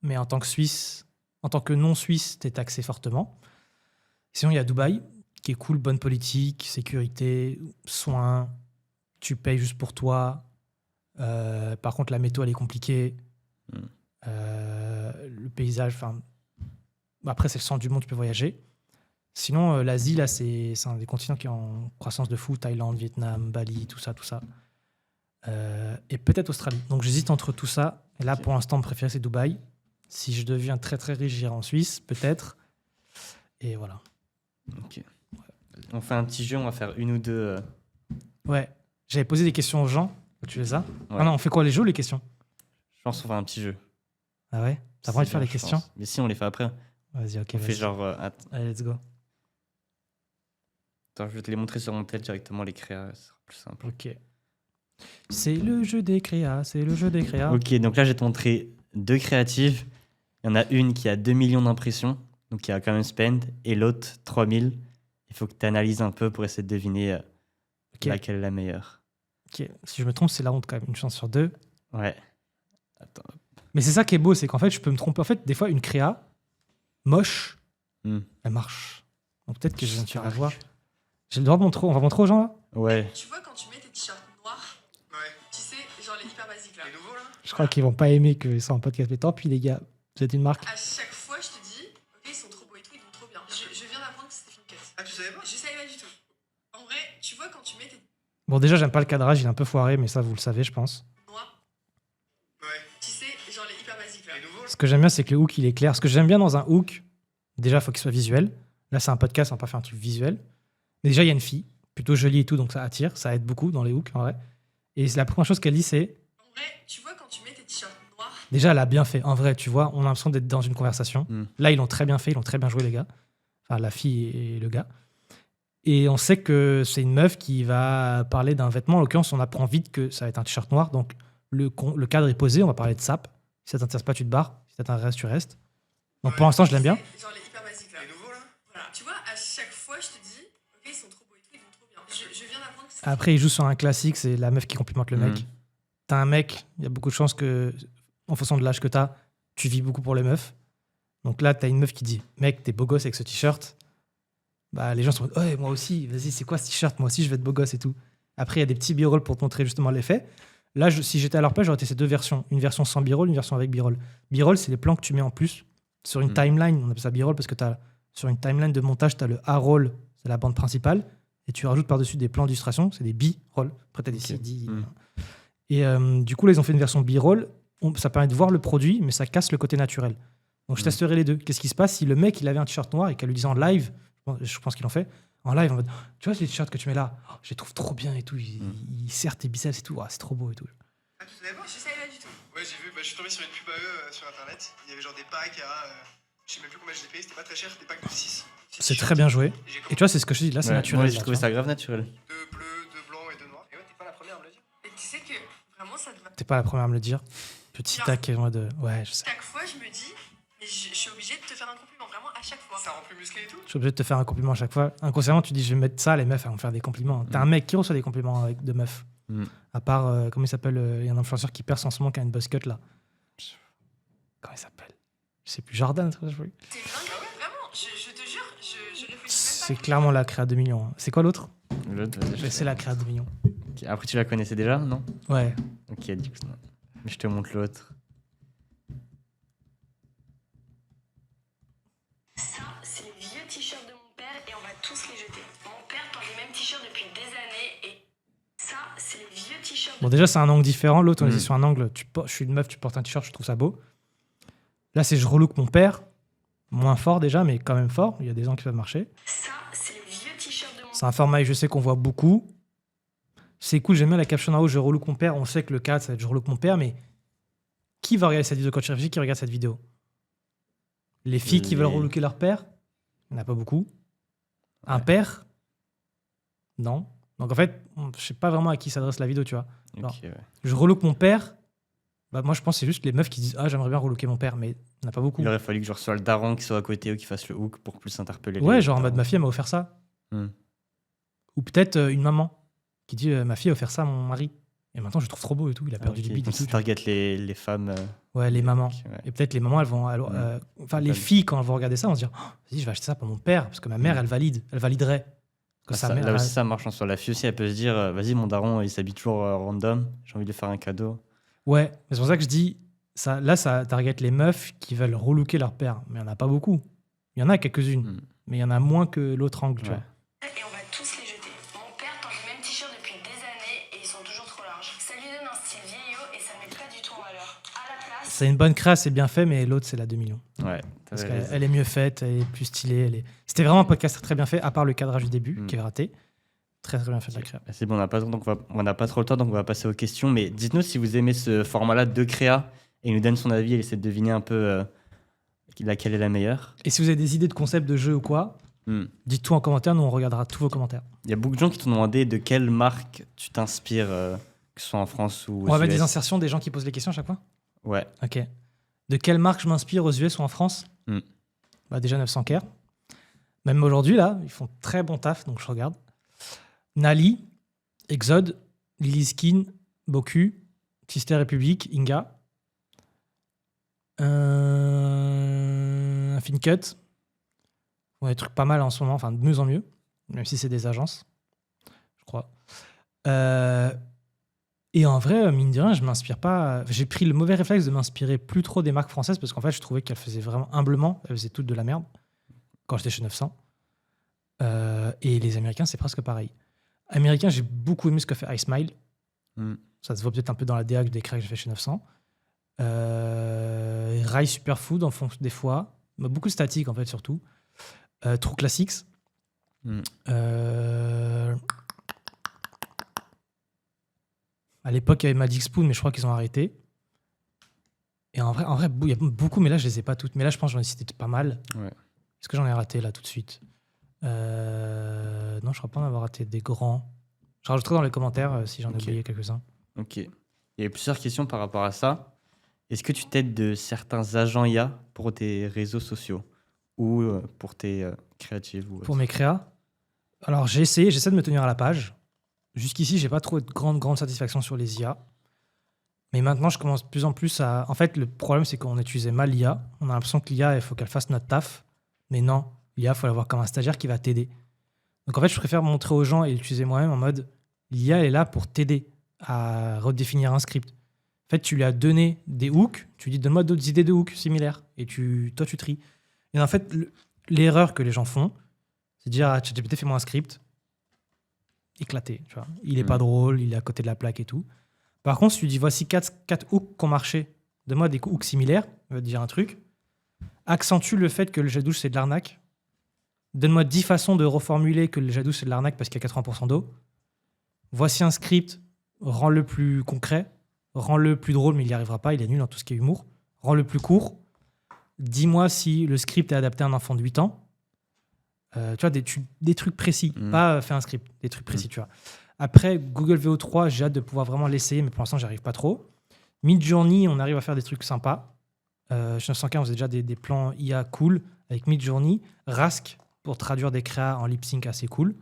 [SPEAKER 1] Mais en tant que Suisse, en tant que non-Suisse, t'es taxé fortement. Sinon, il y a Dubaï, qui est cool, bonne politique, sécurité, soins, tu payes juste pour toi. Par contre, la météo, elle est compliquée. Le paysage, après, c'est le centre du monde, tu peux voyager. Sinon, l'Asie, là, c'est un des continents qui est en croissance de fou. Thaïlande, Vietnam, Bali, tout ça. Et peut-être Australie. Donc, j'hésite entre tout ça. Et là, pour l'instant, mon préféré, c'est Dubaï. Si je deviens très, très riche, j'irai en Suisse, peut-être. Et voilà.
[SPEAKER 2] Ok. On fait un petit jeu, on va faire une ou deux.
[SPEAKER 1] Ouais. J'avais posé des questions aux gens. Tu les as ?
[SPEAKER 2] Ouais.
[SPEAKER 1] Ah non, on fait quoi, les jeux ou les questions ?
[SPEAKER 2] Je pense qu'on fait un petit jeu.
[SPEAKER 1] Ah ouais ? T'as pas envie de faire les questions ?
[SPEAKER 2] Mais si, on les fait après.
[SPEAKER 1] Vas-y, ok.
[SPEAKER 2] On fait genre.
[SPEAKER 1] Allez, let's go.
[SPEAKER 2] Attends, je vais te les montrer sur mon tel directement, les créas, ce sera plus simple.
[SPEAKER 1] Ok. C'est le jeu des créas,
[SPEAKER 2] Ok, donc là, je vais te montrer deux créatives. Il y en a une qui a 2 millions d'impressions, donc qui a quand même spend, et l'autre 3000. Il faut que tu analyses un peu pour essayer de deviner laquelle est la meilleure.
[SPEAKER 1] Ok, si je me trompe, c'est la honte quand même, une chance sur deux.
[SPEAKER 2] Ouais. Attends.
[SPEAKER 1] Mais c'est ça qui est beau, c'est qu'en fait, je peux me tromper. En fait, des fois, une créa moche, elle marche. Donc peut-être que je viens de voir. J'ai le droit de montrer, on va montrer aux gens là ?
[SPEAKER 2] Ouais.
[SPEAKER 3] Tu vois, quand tu mets tes t-shirts noirs, tu sais, genre les hyper basiques là.
[SPEAKER 4] Les nouveaux là ?
[SPEAKER 1] Je crois qu'ils vont pas aimer que ça en podcast. Mais tant pis, les gars, vous êtes une marque.
[SPEAKER 3] À chaque fois, je te dis, ok, ils sont trop beaux et tout, ils vont trop bien. Je viens d'apprendre que c'était une quête.
[SPEAKER 4] Ah, tu savais pas ?
[SPEAKER 3] Je savais pas du tout. En vrai, tu vois, quand tu mets tes
[SPEAKER 1] Bon, déjà, j'aime pas le cadrage, il est un peu foiré, mais ça, vous le savez, je pense.
[SPEAKER 3] noirs,
[SPEAKER 4] Ouais.
[SPEAKER 3] tu sais, genre les hyper basiques là.
[SPEAKER 4] Les nouveaux là ?
[SPEAKER 1] Ce que j'aime bien, c'est que le hook, il est clair. Ce que j'aime bien dans un hook, déjà, il faut qu'il soit visuel. Là, c'est un podcast, on va pas faire un truc visuel. Mais déjà, il y a une fille, plutôt jolie et tout, donc ça attire, ça aide beaucoup dans les hooks, en vrai. Et la première chose qu'elle dit, c'est...
[SPEAKER 3] En vrai, tu vois, quand tu mets tes t-shirts noirs,
[SPEAKER 1] Déjà, elle a bien fait. En vrai, tu vois, on a l'impression d'être dans une conversation. Là, ils l'ont très bien fait, ils l'ont très bien joué, les gars. Enfin, la fille et le gars. Et on sait que c'est une meuf qui va parler d'un vêtement. En l'occurrence, on apprend vite que ça va être un t-shirt noir. Donc, le cadre est posé. On va parler de sap. Si ça t'intéresse pas, tu te barres. Si ça t'intéresse, tu restes. Donc pour l'instant, je l'aime bien.
[SPEAKER 3] Genre les hyper basiques là.
[SPEAKER 4] Les nouveaux là.
[SPEAKER 3] Voilà. Tu vois, à chaque fois, je te dis, ok, ils sont trop beaux et tout, ils vont trop bien. Je viens d'apprendre que c'est.
[SPEAKER 1] Après, il joue sur un classique, c'est la meuf qui complimente le mec. T'as un mec, il y a beaucoup de chances que, en fonction de l'âge que t'as, tu vis beaucoup pour les meufs. Donc là, t'as une meuf qui dit, mec, t'es beau gosse avec ce t-shirt. Bah, les gens sont en mode, ouais, moi aussi, vas-y, c'est quoi ce t-shirt? Moi aussi, je vais être beau gosse et tout. Après, il y a des petits b-rolls pour te montrer justement l'effet. Là, si j'étais à leur place, j'aurais testé deux versions. Une version sans b-roll, une version avec b-roll. B-roll, c'est les plans que tu mets en plus sur une timeline. On appelle ça b-roll parce que sur une timeline de montage, tu as le A-roll, c'est la bande principale. Et tu rajoutes par-dessus des plans d'illustration, c'est des b-roll. Après, tu as des CD. Et du coup, là, ils ont fait une version b-roll. Ça permet de voir le produit, mais ça casse le côté naturel. Donc, je testerai les deux. Qu'est-ce qui se passe si le mec, il avait un t-shirt noir et qu'elle lui disait en live, je pense qu'ils l'ont fait, en live, en mode, tu vois, ces t-shirts que tu mets là, je les trouve trop bien et tout. Il serre tes biceps et tout. C'est trop beau et tout.
[SPEAKER 4] Ah, tu savais pas?
[SPEAKER 3] Je savais pas du tout.
[SPEAKER 4] Ouais, j'ai vu, je suis tombé sur une pub à eux sur internet. Il y avait genre des packs à. Je sais même plus combien je les ai payés, c'était pas très cher, des packs de 6.
[SPEAKER 1] C'est très bien joué. Et tu vois, c'est ce que je dis, là, c'est naturel.
[SPEAKER 2] Moi, j'ai trouvé ça grave naturel.
[SPEAKER 4] Deux bleus, deux blancs et deux noirs. Et ouais, t'es pas la première à me le dire.
[SPEAKER 3] Et tu sais que vraiment, ça te va.
[SPEAKER 1] T'es pas la première à me le dire. Petit tac en mode. Ouais, je sais.
[SPEAKER 3] Chaque fois, je me dis, mais je suis obligée de te faire un compliment, vraiment à chaque fois.
[SPEAKER 4] Ça rend plus musclé et tout.
[SPEAKER 1] Je suis obligé de te faire un compliment à chaque fois. Inconsciemment, tu dis, je vais mettre ça, les meufs, elles vont me faire des compliments. T'as un mec qui reçoit des compliments avec de meufs. À part, comment il s'appelle, il y a un influenceur qui perce en ce moment qui a une buzz cut là. Comment il s'appelle? Je sais plus, Jordan.
[SPEAKER 3] C'est dingue, vraiment, je te jure, je réfléchis même pas.
[SPEAKER 1] C'est clairement la créa 2 millions. C'est quoi l'autre?
[SPEAKER 2] L'autre,
[SPEAKER 1] C'est la créa 2 millions.
[SPEAKER 2] Ok, après, tu la connaissais déjà, non?
[SPEAKER 1] Ouais.
[SPEAKER 2] Ok, du coup, non. Mais je te montre l'autre.
[SPEAKER 5] Ça, c'est les vieux t-shirts de mon père et on va tous les jeter. Mon père porte les mêmes t-shirts depuis des années et ça, c'est les vieux t-shirts.
[SPEAKER 1] Bon, déjà, c'est un angle différent. L'autre, on était sur un angle, je suis une meuf, tu portes un t-shirt, je trouve ça beau. Là, c'est je relook mon père. Moins fort déjà, mais quand même fort. Il y a des gens qui peuvent marcher.
[SPEAKER 5] Ça, c'est les vieux t-shirts de mon
[SPEAKER 1] C'est un format, je sais qu'on voit beaucoup. C'est cool, j'aime bien la caption en haut, je relook mon père. On sait que le cadre, ça va être je relook mon père, mais qui va regarder cette vidéo quand tu réfléchis, qui regarde cette vidéo? Les filles qui veulent relooker leur père? Il n'y en a pas beaucoup. Un père? Non. Donc en fait, je sais pas vraiment à qui s'adresse la vidéo, tu vois. Alors, je relook mon père. Bah, moi, je pense que c'est juste les meufs qui disent ah, j'aimerais bien relooker mon père, mais il n'y en a pas beaucoup.
[SPEAKER 2] Il aurait fallu que je reçoive le daron qui soit à côté ou qui fasse le hook pour plus interpeller.
[SPEAKER 1] Ouais, genre en mode ma fille, elle m'a offert ça. Ou peut-être une maman qui dit ma fille a offert ça à mon mari. Et maintenant, je le trouve trop beau et tout. Il a perdu du bide et tout.
[SPEAKER 2] Ça target les femmes.
[SPEAKER 1] Ouais, les mamans.
[SPEAKER 2] Ouais.
[SPEAKER 1] Et peut-être les mamans, elles vont. Enfin, les filles, quand elles vont regarder ça, vont se dire oh, vas-y, je vais acheter ça pour mon père, parce que ma mère, elle valide. Elle validerait. Que sa mère,
[SPEAKER 2] là aussi, ça marche sur la fille aussi. Elle peut se dire vas-y, mon daron, il s'habille toujours random. J'ai envie de lui faire un cadeau.
[SPEAKER 1] Ouais, mais c'est pour ça que je dis ça, là, ça target les meufs qui veulent relooker leur père. Mais il n'y en a pas beaucoup. Il y en a quelques-unes. Mais il y en a moins que l'autre angle, tu vois.
[SPEAKER 5] Et on va tous les jeter. Mon père porte les mêmes t-shirts depuis des années et ils sont toujours trop larges. Ça lui donne un style vieillot et ça ne met pas du tout en valeur. À la place.
[SPEAKER 1] C'est une bonne créa, c'est bien fait, mais l'autre, c'est la 2 millions.
[SPEAKER 2] Ouais.
[SPEAKER 1] Parce qu'elle est mieux faite, elle est plus stylée. C'était vraiment un podcast très bien fait, à part le cadrage du début, qui est raté. Très, très bien fait de la créa.
[SPEAKER 2] C'est bon, on n'a pas trop le temps, donc on va passer aux questions. Mais dites-nous si vous aimez ce format-là de créa et il nous donne son avis et essaie de deviner un peu laquelle est la meilleure.
[SPEAKER 1] Et si vous avez des idées de concepts de jeu ou quoi, dites tout en commentaire, nous on regardera tous vos commentaires.
[SPEAKER 2] Il y a beaucoup de gens qui t'ont demandé de quelle marque tu t'inspires, que ce soit en France ou aux US.
[SPEAKER 1] On va mettre des insertions des gens qui posent les questions à chaque fois?
[SPEAKER 2] Ouais.
[SPEAKER 1] Ok. De quelle marque je m'inspire aux US ou en France? Bah déjà 900 Care. Même aujourd'hui, là, ils font très bon taf, donc je regarde. Nali, Exode, Lily Skin, Boku, Sister Republic, Inga, Fincut. Ouais, des trucs pas mal en ce moment, enfin de mieux en mieux, même si c'est des agences, je crois. Et en vrai, mine de rien, je m'inspire pas. J'ai pris le mauvais réflexe de m'inspirer plus trop des marques françaises parce qu'en fait, je trouvais qu'elles faisaient vraiment humblement, elles faisaient toutes de la merde quand j'étais chez 900. Et les Américains, c'est presque pareil. Américain, j'ai beaucoup aimé ce que fait iSmile. Ça se voit peut-être un peu dans la DA des créas que j'ai fait chez 900. Rai Superfood en font des fois. Beaucoup de statique en fait, surtout. True Classics. À l'époque, il y avait Magic Spoon, mais je crois qu'ils ont arrêté. Et en vrai, il y a beaucoup, mais là, je les ai pas toutes. Mais là, je pense que j'en ai cité pas mal.
[SPEAKER 2] Ouais.
[SPEAKER 1] Est-ce que j'en ai raté là tout de suite? Non, je crois pas en avoir raté des grands. Je rajouterai dans les commentaires si j'en ai oublié quelques-uns.
[SPEAKER 2] Ok. Il y a plusieurs questions par rapport à ça. Est-ce que tu t'aides de certains agents IA pour tes réseaux sociaux ou pour tes créatives ou
[SPEAKER 1] Pour mes créas, alors j'essaie de me tenir à la page. Jusqu'ici, j'ai pas trop de grande satisfaction sur les IA. Mais maintenant, je commence de plus en plus à... En fait, le problème, c'est qu'on utilisait mal l'IA. On a l'impression que l'IA, il faut qu'elle fasse notre taf. Mais non, l'IA, il faut l'avoir comme un stagiaire qui va t'aider. Donc en fait, je préfère montrer aux gens et l'utiliser moi-même en mode l'IA, elle est là pour t'aider à redéfinir un script. En fait, tu lui as donné des hooks, tu lui dis donne-moi d'autres idées de hooks similaires. Et toi, tu tries. Et en fait, l'erreur que les gens font, c'est de dire à ChatGPT, fais-moi un script. Éclaté, tu vois. Il est pas drôle, il est à côté de la plaque et tout. Par contre, si tu dis voici 4 hooks qui ont marché, donne-moi des hooks similaires, il va te dire un truc. Accentue le fait que le jet douche, c'est de l'arnaque. Donne-moi 10 façons de reformuler que le jet douche, c'est de l'arnaque parce qu'il y a 80% d'eau. Voici un script, rends-le plus concret, rends-le plus drôle, mais il n'y arrivera pas, il est nul dans tout ce qui est humour. Rends-le plus court. Dis-moi si le script est adapté à un enfant de 8 ans. Tu vois, des trucs précis. Pas fais un script, des trucs précis, tu vois. Après, Google VO3, j'ai hâte de pouvoir vraiment l'essayer, mais pour l'instant, j'y arrive pas trop. Midjourney, on arrive à faire des trucs sympas. Chez 915, on faisait déjà des plans IA cool avec Midjourney. Rask, pour traduire des créas en lip sync assez cool.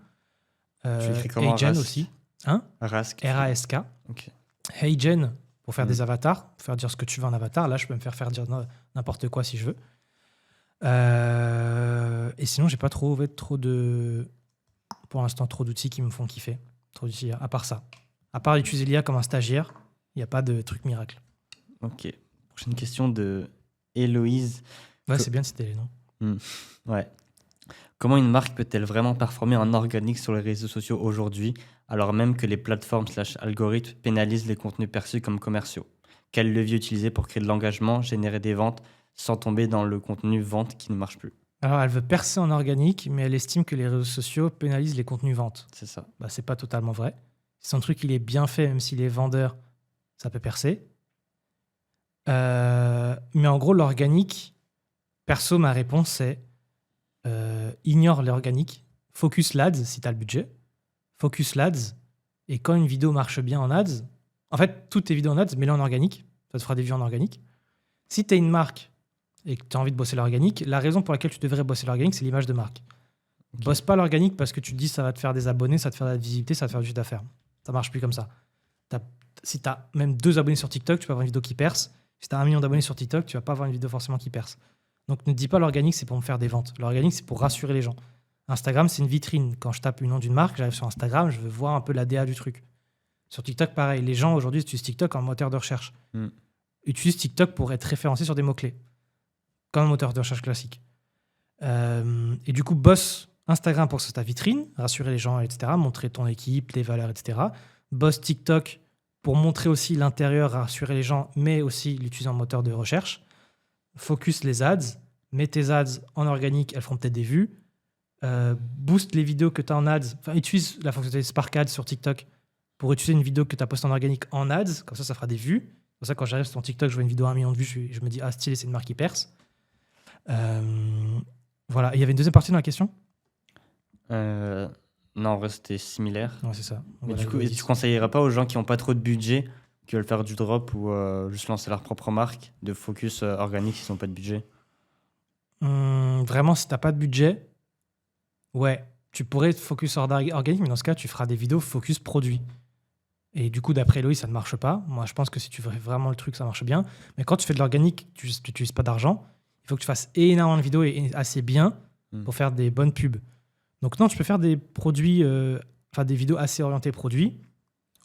[SPEAKER 2] Tu écris comment,
[SPEAKER 1] HeyGen
[SPEAKER 2] Rask
[SPEAKER 1] aussi. Hein?
[SPEAKER 2] Rask.
[SPEAKER 1] RASK.
[SPEAKER 2] Ok.
[SPEAKER 1] HeyGen, pour faire des avatars, pour faire dire ce que tu veux en avatar. Là, je peux me faire dire n'importe quoi si je veux. Et sinon, j'ai pas trouvé pour l'instant trop d'outils qui me font kiffer. Trop d'outils, à part ça. À part utiliser l'IA comme un stagiaire, il n'y a pas de truc miracle.
[SPEAKER 2] Ok. Prochaine question de Héloïse.
[SPEAKER 1] Ouais, c'est bien de citer les noms.
[SPEAKER 2] Ouais. Comment une marque peut-elle vraiment performer en organique sur les réseaux sociaux aujourd'hui, alors même que les plateformes / algorithmes pénalisent les contenus perçus comme commerciaux? Quel levier utiliser pour créer de l'engagement, générer des ventes, sans tomber dans le contenu vente qui ne marche plus?
[SPEAKER 1] Alors, elle veut percer en organique, mais elle estime que les réseaux sociaux pénalisent les contenus ventes.
[SPEAKER 2] C'est ça.
[SPEAKER 1] Bah, c'est pas totalement vrai. Si son truc il est bien fait, même s'il est vendeur, ça peut percer. Mais en gros, l'organique, perso, ma réponse, c'est ignore l'organique, focus l'ADS si tu as le budget, focus l'ADS, et quand une vidéo marche bien en ads, en fait, toutes tes vidéos en ads, mets-les en organique, ça te fera des vues en organique. Si tu es une marque et que tu as envie de bosser l'organique, la raison pour laquelle tu devrais bosser l'organique, c'est l'image de marque.
[SPEAKER 2] Okay.
[SPEAKER 1] Bosse pas l'organique parce que tu te dis ça va te faire des abonnés, ça va te faire de la visibilité, ça va te faire du chiffre d'affaires. Ça marche plus comme ça. Si tu as même 2 abonnés sur TikTok, tu peux avoir une vidéo qui perce. Si tu as 1 million d'abonnés sur TikTok, tu vas pas avoir une vidéo forcément qui perce. Donc ne dis pas l'organique, c'est pour me faire des ventes. L'organique, c'est pour rassurer les gens. Instagram, c'est une vitrine. Quand je tape le nom d'une marque, j'arrive sur Instagram, je veux voir un peu la DA du truc. Sur TikTok, pareil. Les gens aujourd'hui utilisent TikTok en moteur de recherche. Utilisent TikTok pour être référencés sur des mots-clés. Comme un moteur de recherche classique. Et du coup, bosse Instagram pour que c'est ta vitrine, rassurer les gens, etc. Montrer ton équipe, les valeurs, etc. Bosse TikTok pour montrer aussi l'intérieur, rassurer les gens, mais aussi l'utiliser en moteur de recherche. Focus les ads. Mets tes ads en organique, elles feront peut-être des vues. Booste les vidéos que tu as en ads. Enfin, utilise la fonctionnalité Spark Ads sur TikTok pour utiliser une vidéo que tu as postée en organique en ads. Comme ça fera des vues. C'est pour ça, quand j'arrive sur ton TikTok, je vois une vidéo à 1 million de vues, je me dis, ah, stylé, c'est une marque qui perce. Voilà. Il y avait une deuxième partie dans la question?
[SPEAKER 2] Non, en vrai, c'était similaire.
[SPEAKER 1] Ouais, c'est ça.
[SPEAKER 2] Mais
[SPEAKER 1] Voilà,
[SPEAKER 2] du coup, tu conseillerais pas aux gens qui n'ont pas trop de budget, qui veulent faire du drop ou juste lancer leur propre marque, de focus organique s'ils n'ont pas de budget?
[SPEAKER 1] Vraiment, si tu n'as pas de budget, ouais, tu pourrais te focus organique, mais dans ce cas, tu feras des vidéos focus produit. Et du coup, d'après Eloïse, ça ne marche pas. Moi, je pense que si tu fais vraiment le truc, ça marche bien. Mais quand tu fais de l'organique, tu n'utilises pas d'argent. Il faut que tu fasses énormément de vidéos et assez bien pour faire des bonnes pubs. Donc non, tu peux faire des produits, des vidéos assez orientées produits,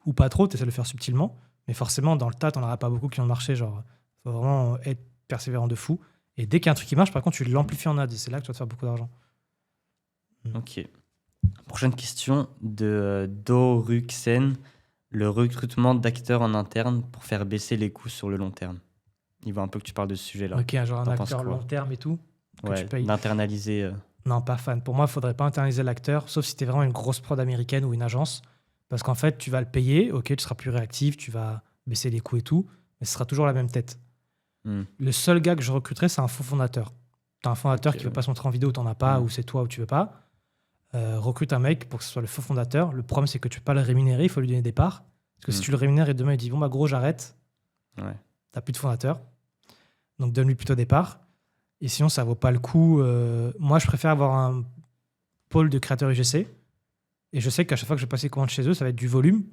[SPEAKER 1] ou pas trop, tu essaies de le faire subtilement. Mais forcément, dans le tas, tu n'en auras pas beaucoup qui ont marché. Genre, il faut vraiment être persévérant de fou. Et dès qu'il y a un truc qui marche, par contre, tu l'amplifies en ads. Et c'est là que tu vas te faire beaucoup d'argent.
[SPEAKER 2] Ok. Prochaine question de Doruxen. Le recrutement d'acteurs en interne pour faire baisser les coûts sur le long terme. Il veut un peu que tu parles de ce sujet-là.
[SPEAKER 1] Ok, genre un
[SPEAKER 2] T'en penses
[SPEAKER 1] acteur
[SPEAKER 2] quoi?
[SPEAKER 1] long terme et tout.
[SPEAKER 2] Ouais,
[SPEAKER 1] tu payes.
[SPEAKER 2] d'internaliser.
[SPEAKER 1] Non, pas fan. Pour moi, il ne faudrait pas internaliser l'acteur, sauf si tu es vraiment une grosse prod américaine ou une agence. Parce qu'en fait, tu vas le payer, ok, tu seras plus réactif, tu vas baisser les coûts et tout, mais ce sera toujours la même tête. Le seul gars que je recruterais, c'est un faux fondateur. Tu as un fondateur qui ne veut pas se montrer en vidéo, tu n'en as pas, ou c'est toi ou tu veux pas. Recrute un mec pour que ce soit le faux fondateur. Le problème, c'est que tu ne peux pas le rémunérer, il faut lui donner des parts. Parce que si tu le rémunères et demain il dit bon, bah gros, j'arrête, t'as plus de fondateur. Donc donne-lui plutôt des parts. Et sinon, ça vaut pas le coup. Moi, je préfère avoir un pôle de créateurs UGC. Et je sais qu'à chaque fois que je vais passer commande chez eux, ça va être du volume.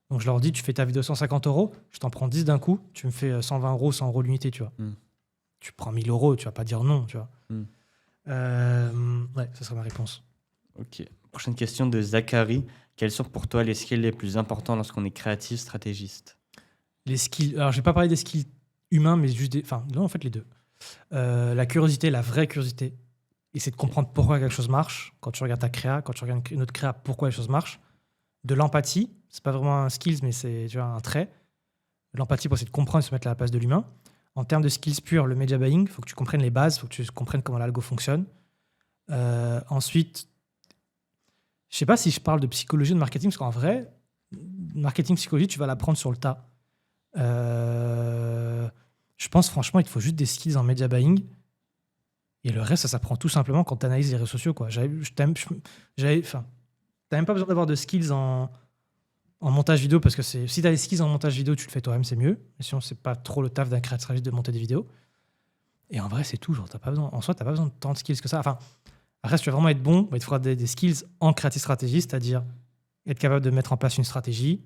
[SPEAKER 1] Donc je leur dis, tu fais ta vidéo 150 €, je t'en prends 10 d'un coup, tu me fais 120 €, 100 € l'unité, tu vois. Tu prends 1000 €, tu vas pas dire non, tu vois. Ouais, ça serait ma réponse.
[SPEAKER 2] Ok. Prochaine question de Zachary. Quels sont pour toi les skills les plus importants lorsqu'on est créatif, stratégiste?
[SPEAKER 1] Les skills. Alors, je vais pas parler des skills humains, mais juste des. Enfin, non, en fait, les deux. La curiosité, la vraie curiosité. Essayer de comprendre pourquoi quelque chose marche. Quand tu regardes ta créa, quand tu regardes une autre créa, pourquoi les choses marchent. De l'empathie. C'est pas vraiment un skills, mais c'est, tu vois, un trait. De l'empathie pour essayer de comprendre et se mettre à la place de l'humain. En termes de skills purs, le media buying, il faut que tu comprennes les bases, il faut que tu comprennes comment l'algo fonctionne. Ensuite, je sais pas si je parle de psychologie ou de marketing, parce qu'en vrai, marketing, psychologie, tu vas l'apprendre sur le tas. Je pense franchement, il te faut juste des skills en media buying. Et le reste, ça s'apprend tout simplement quand tu analyses les réseaux sociaux, quoi. T'as même pas besoin d'avoir de skills en montage vidéo, parce que si tu as des skills en montage vidéo, tu le fais toi-même, c'est mieux. Mais sinon, c'est pas trop le taf d'un créateur stratégiste de monter des vidéos. Et en vrai, c'est tout. Genre, en soi, tu n'as pas besoin de tant de skills que ça. Enfin, après, si tu veux vraiment être bon, il te faudra des skills en créatif stratégie, c'est-à-dire être capable de mettre en place une stratégie,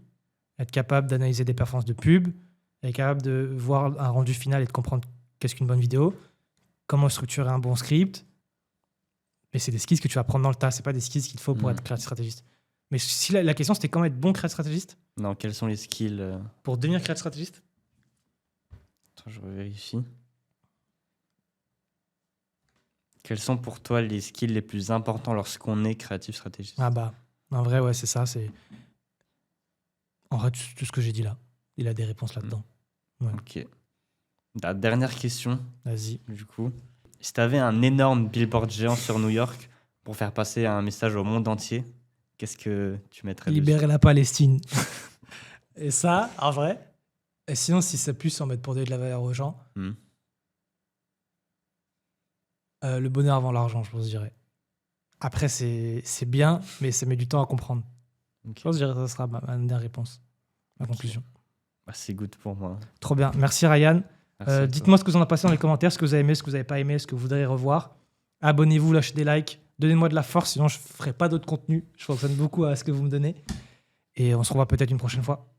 [SPEAKER 1] être capable d'analyser des performances de pub, être capable de voir un rendu final et de comprendre qu'est-ce qu'une bonne vidéo, comment structurer un bon script. Mais c'est des skills que tu vas prendre dans le tas. C'est pas des skills qu'il te faut pour être créatif stratégiste. Mais si la question, c'était comment être bon créatif stratégiste?
[SPEAKER 2] Non, quels sont les skills
[SPEAKER 1] Pour devenir créatif stratégiste?
[SPEAKER 2] Attends, je vérifie. Quels sont pour toi les skills les plus importants lorsqu'on est créatif stratégiste?
[SPEAKER 1] Ah bah, en vrai, ouais, c'est ça. C'est en vrai tout ce que j'ai dit là. Il a des réponses là-dedans. Ouais.
[SPEAKER 2] Ok. La dernière question,
[SPEAKER 1] Vas-y.
[SPEAKER 2] du coup. Si tu avais un énorme billboard géant sur New York pour faire passer un message au monde entier, qu'est-ce que tu mettrais dessus?
[SPEAKER 1] Libérer la Palestine. Et ça, en vrai. Et sinon, si c'est plus en mode pour donner de la valeur aux gens, le bonheur avant l'argent, je pense, je dirais. Après, c'est bien, mais ça met du temps à comprendre.
[SPEAKER 2] Okay.
[SPEAKER 1] Je pense que ça sera ma dernière réponse, ma conclusion.
[SPEAKER 2] Bah, c'est good pour moi.
[SPEAKER 1] Trop bien. Merci, Ryan.
[SPEAKER 2] Merci
[SPEAKER 1] dites-moi ce que vous en avez pensé dans les commentaires, ce que vous avez aimé, ce que vous n'avez pas aimé, ce que vous voudrez revoir. Abonnez-vous, lâchez des likes, donnez-moi de la force, sinon je ne ferai pas d'autres contenus. Je fonctionne beaucoup à ce que vous me donnez. Et on se revoit peut-être une prochaine fois.